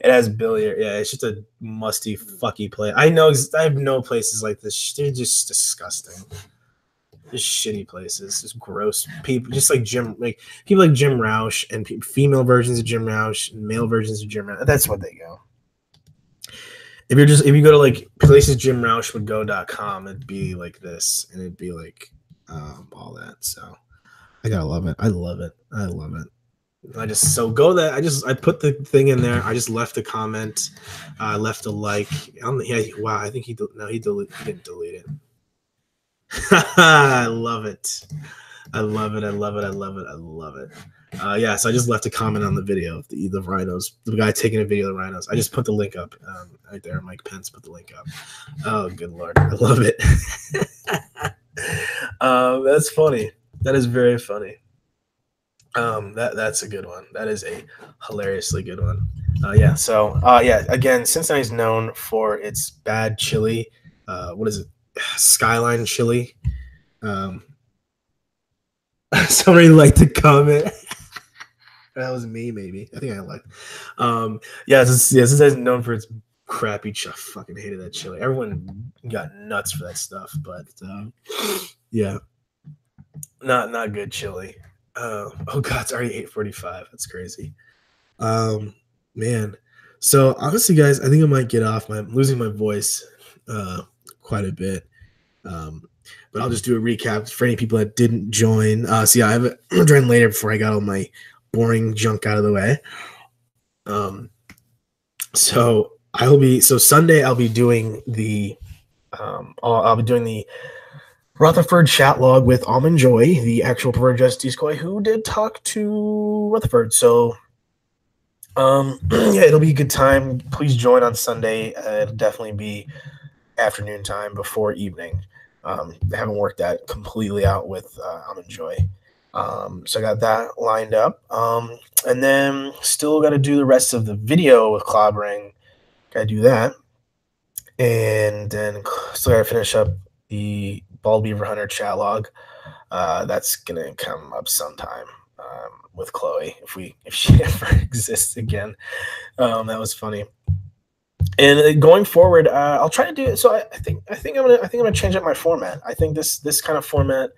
It has billiard. Yeah, it's just a musty, fucky place. I know. I have no places like this. They're just disgusting. Just shitty places, just gross people, just like people like Jim Roush and female versions of Jim Roush and male versions of Jim Roush. That's what they go. If you go to like places Jim Roush would go.com, it'd be like this, and it'd be like all that. So I gotta love it. I love it. I put the thing in there. I just left a comment. I left a like. Wow. I think he didn't delete it. I love it. Yeah, so I just left a comment on the video of the rhinos, the guy taking a video of the rhinos. I just put the link up right there. Mike Pence put the link up. Oh, good Lord. I love it. That's funny. That is very funny. That's a good one. That is a hilariously good one. Yeah, so again, Cincinnati's known for its bad chili. What is it? Skyline chili. Somebody liked to comment. That was me, maybe. I think I liked. Since it's known for its crappy chili. I fucking hated that chili. Everyone got nuts for that stuff, but yeah, not good chili. Oh god, it's already 8:45. That's crazy. Man. So honestly, guys, I think I might get off. I'm losing my voice quite a bit. But I'll just do a recap for any people that didn't join. I have it join later before I got all my boring junk out of the way. So Sunday I'll be doing the Rutherford chat log with Almond Joy, the actual perverted justice decoy, who did talk to Rutherford. So, yeah, it'll be a good time. Please join on Sunday. It'll definitely be afternoon time before evening. I haven't worked that completely out with Almond Joy. So I got that lined up. And then still got to do the rest of the video with Clobbering. Got to do that. And then still got to finish up the Bald Beaver Hunter chat log. That's going to come up sometime with Chloe if she ever exists again. That was funny. And going forward, I'll try to do it. So I think I'm gonna change up my format. I think this kind of format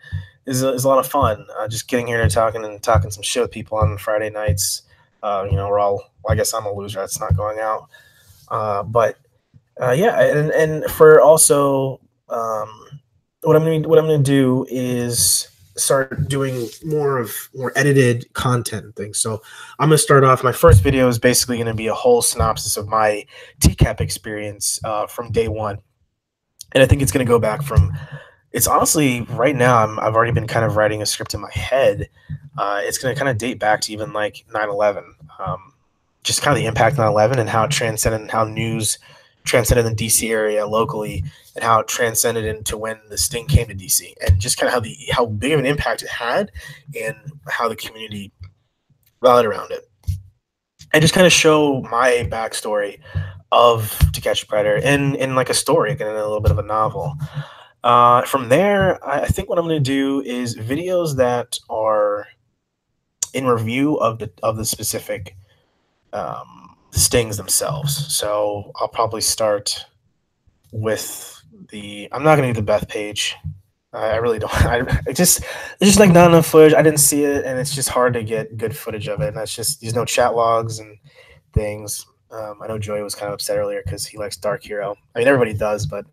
is a lot of fun. Just getting here and talking some shit with people on Friday nights. We're all. Well, I guess I'm a loser. That's not going out. But yeah, and for also what I'm gonna do is start doing more edited content and things. So I'm going to start off. My first video is basically going to be a whole synopsis of my TCAP experience from day one. And I think it's going to go back from, it's honestly right now, I've already been kind of writing a script in my head. It's going to kind of date back to even like 9/11, just kind of the impact of 9/11 and how it transcended and how news transcended in the DC area locally, and how it transcended into when the sting came to DC, and just kind of how big of an impact it had and how the community rallied around it. And just kind of show my backstory of To Catch a Predator in like a story, and a little bit of a novel. From there, I think what I'm going to do is videos that are in review of the specific stings themselves. So I'll probably start with I'm not going to do the Beth page. I really don't. It's just like not enough footage. I didn't see it, and it's just hard to get good footage of it. And that's just, there's no chat logs and things. I know Joey was kind of upset earlier because he likes Dark Hero. I mean, everybody does, but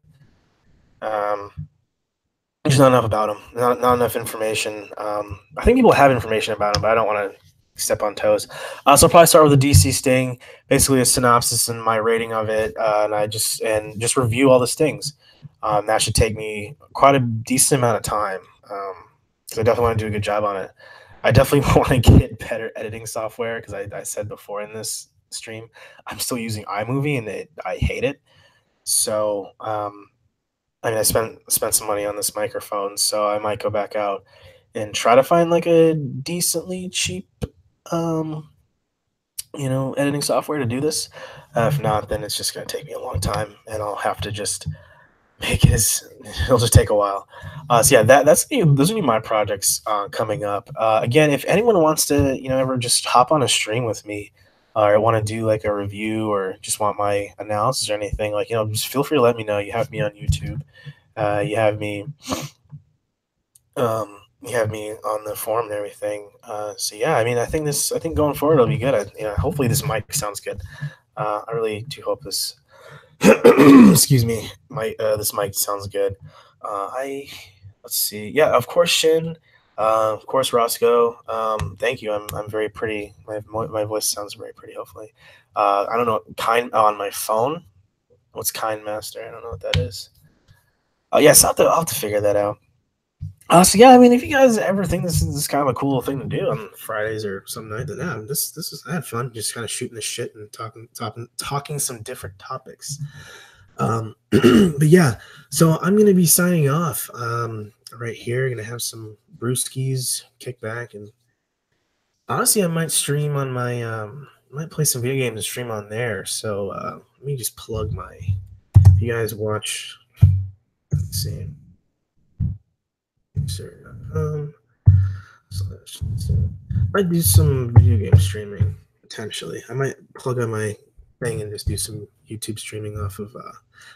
there's not enough about him. Not enough information. I think people have information about him, but I don't want to step on toes. So I'll probably start with the DC sting, basically a synopsis and my rating of it, and just review all the stings. That should take me quite a decent amount of time, because I definitely want to do a good job on it. I definitely want to get better editing software, because I said before in this stream, I'm still using iMovie and I hate it. So I mean, I spent some money on this microphone, so I might go back out and try to find like a decently cheap editing software to do this. If not, then it's just going to take me a long time, and I'll have to just make it it'll just take a while. So yeah, those are my projects coming up. Again, if anyone wants to, ever just hop on a stream with me, or want to do like a review, or just want my analysis or anything, like, just feel free to let me know. You have me on YouTube. You have me on the forum and everything. So yeah, I mean, I think going forward it'll be good. Hopefully this mic sounds good. I really do hope this excuse me, this mic sounds good. Let's see. Yeah, of course, Shin. Of course, Roscoe. Thank you. I'm very pretty. My voice sounds very pretty. Hopefully, I don't know. On my phone. What's Kind Master? I don't know what that is. Oh yes, I'll have to figure that out. So yeah, I mean, if you guys ever think this is kind of a cool thing to do on Fridays or some night, then yeah, I had fun just kind of shooting the shit and talking some different topics. But yeah, so I'm gonna be signing off right here. Gonna have some brewskis, kick back, and honestly, I might stream on my might play some video games and stream on there. So let me just plug my. If you guys watch, let's see. Might do some video game streaming potentially. I might plug on my thing and just do some YouTube streaming off of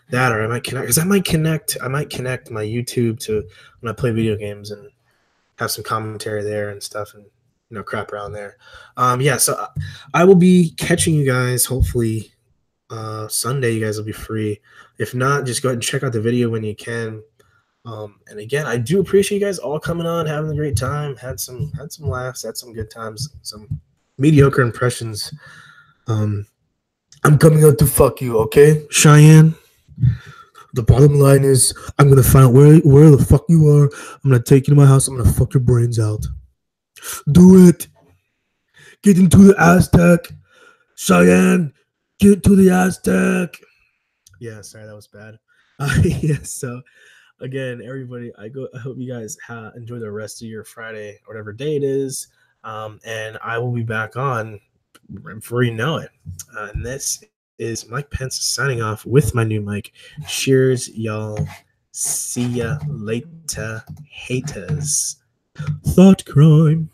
that, or I might connect my YouTube to when I play video games and have some commentary there and stuff, and crap around there. Yeah, so I will be catching you guys hopefully Sunday. You guys will be free. If not, just go ahead and check out the video when you can. And again, I do appreciate you guys all coming on, having a great time, had some laughs, had some good times, some mediocre impressions. I'm coming out to fuck you, okay, Cheyenne? The bottom line is, I'm gonna find out where the fuck you are. I'm gonna take you to my house. I'm gonna fuck your brains out. Do it. Get into the Aztec. Cheyenne, get to the Aztec. Yeah, sorry, that was bad. Yeah, so again, everybody, I hope you guys enjoy the rest of your Friday, whatever day it is. And I will be back on before you know it. And this is Mike Pence signing off with my new mic. Cheers, y'all. See ya later, haters. Thought crime.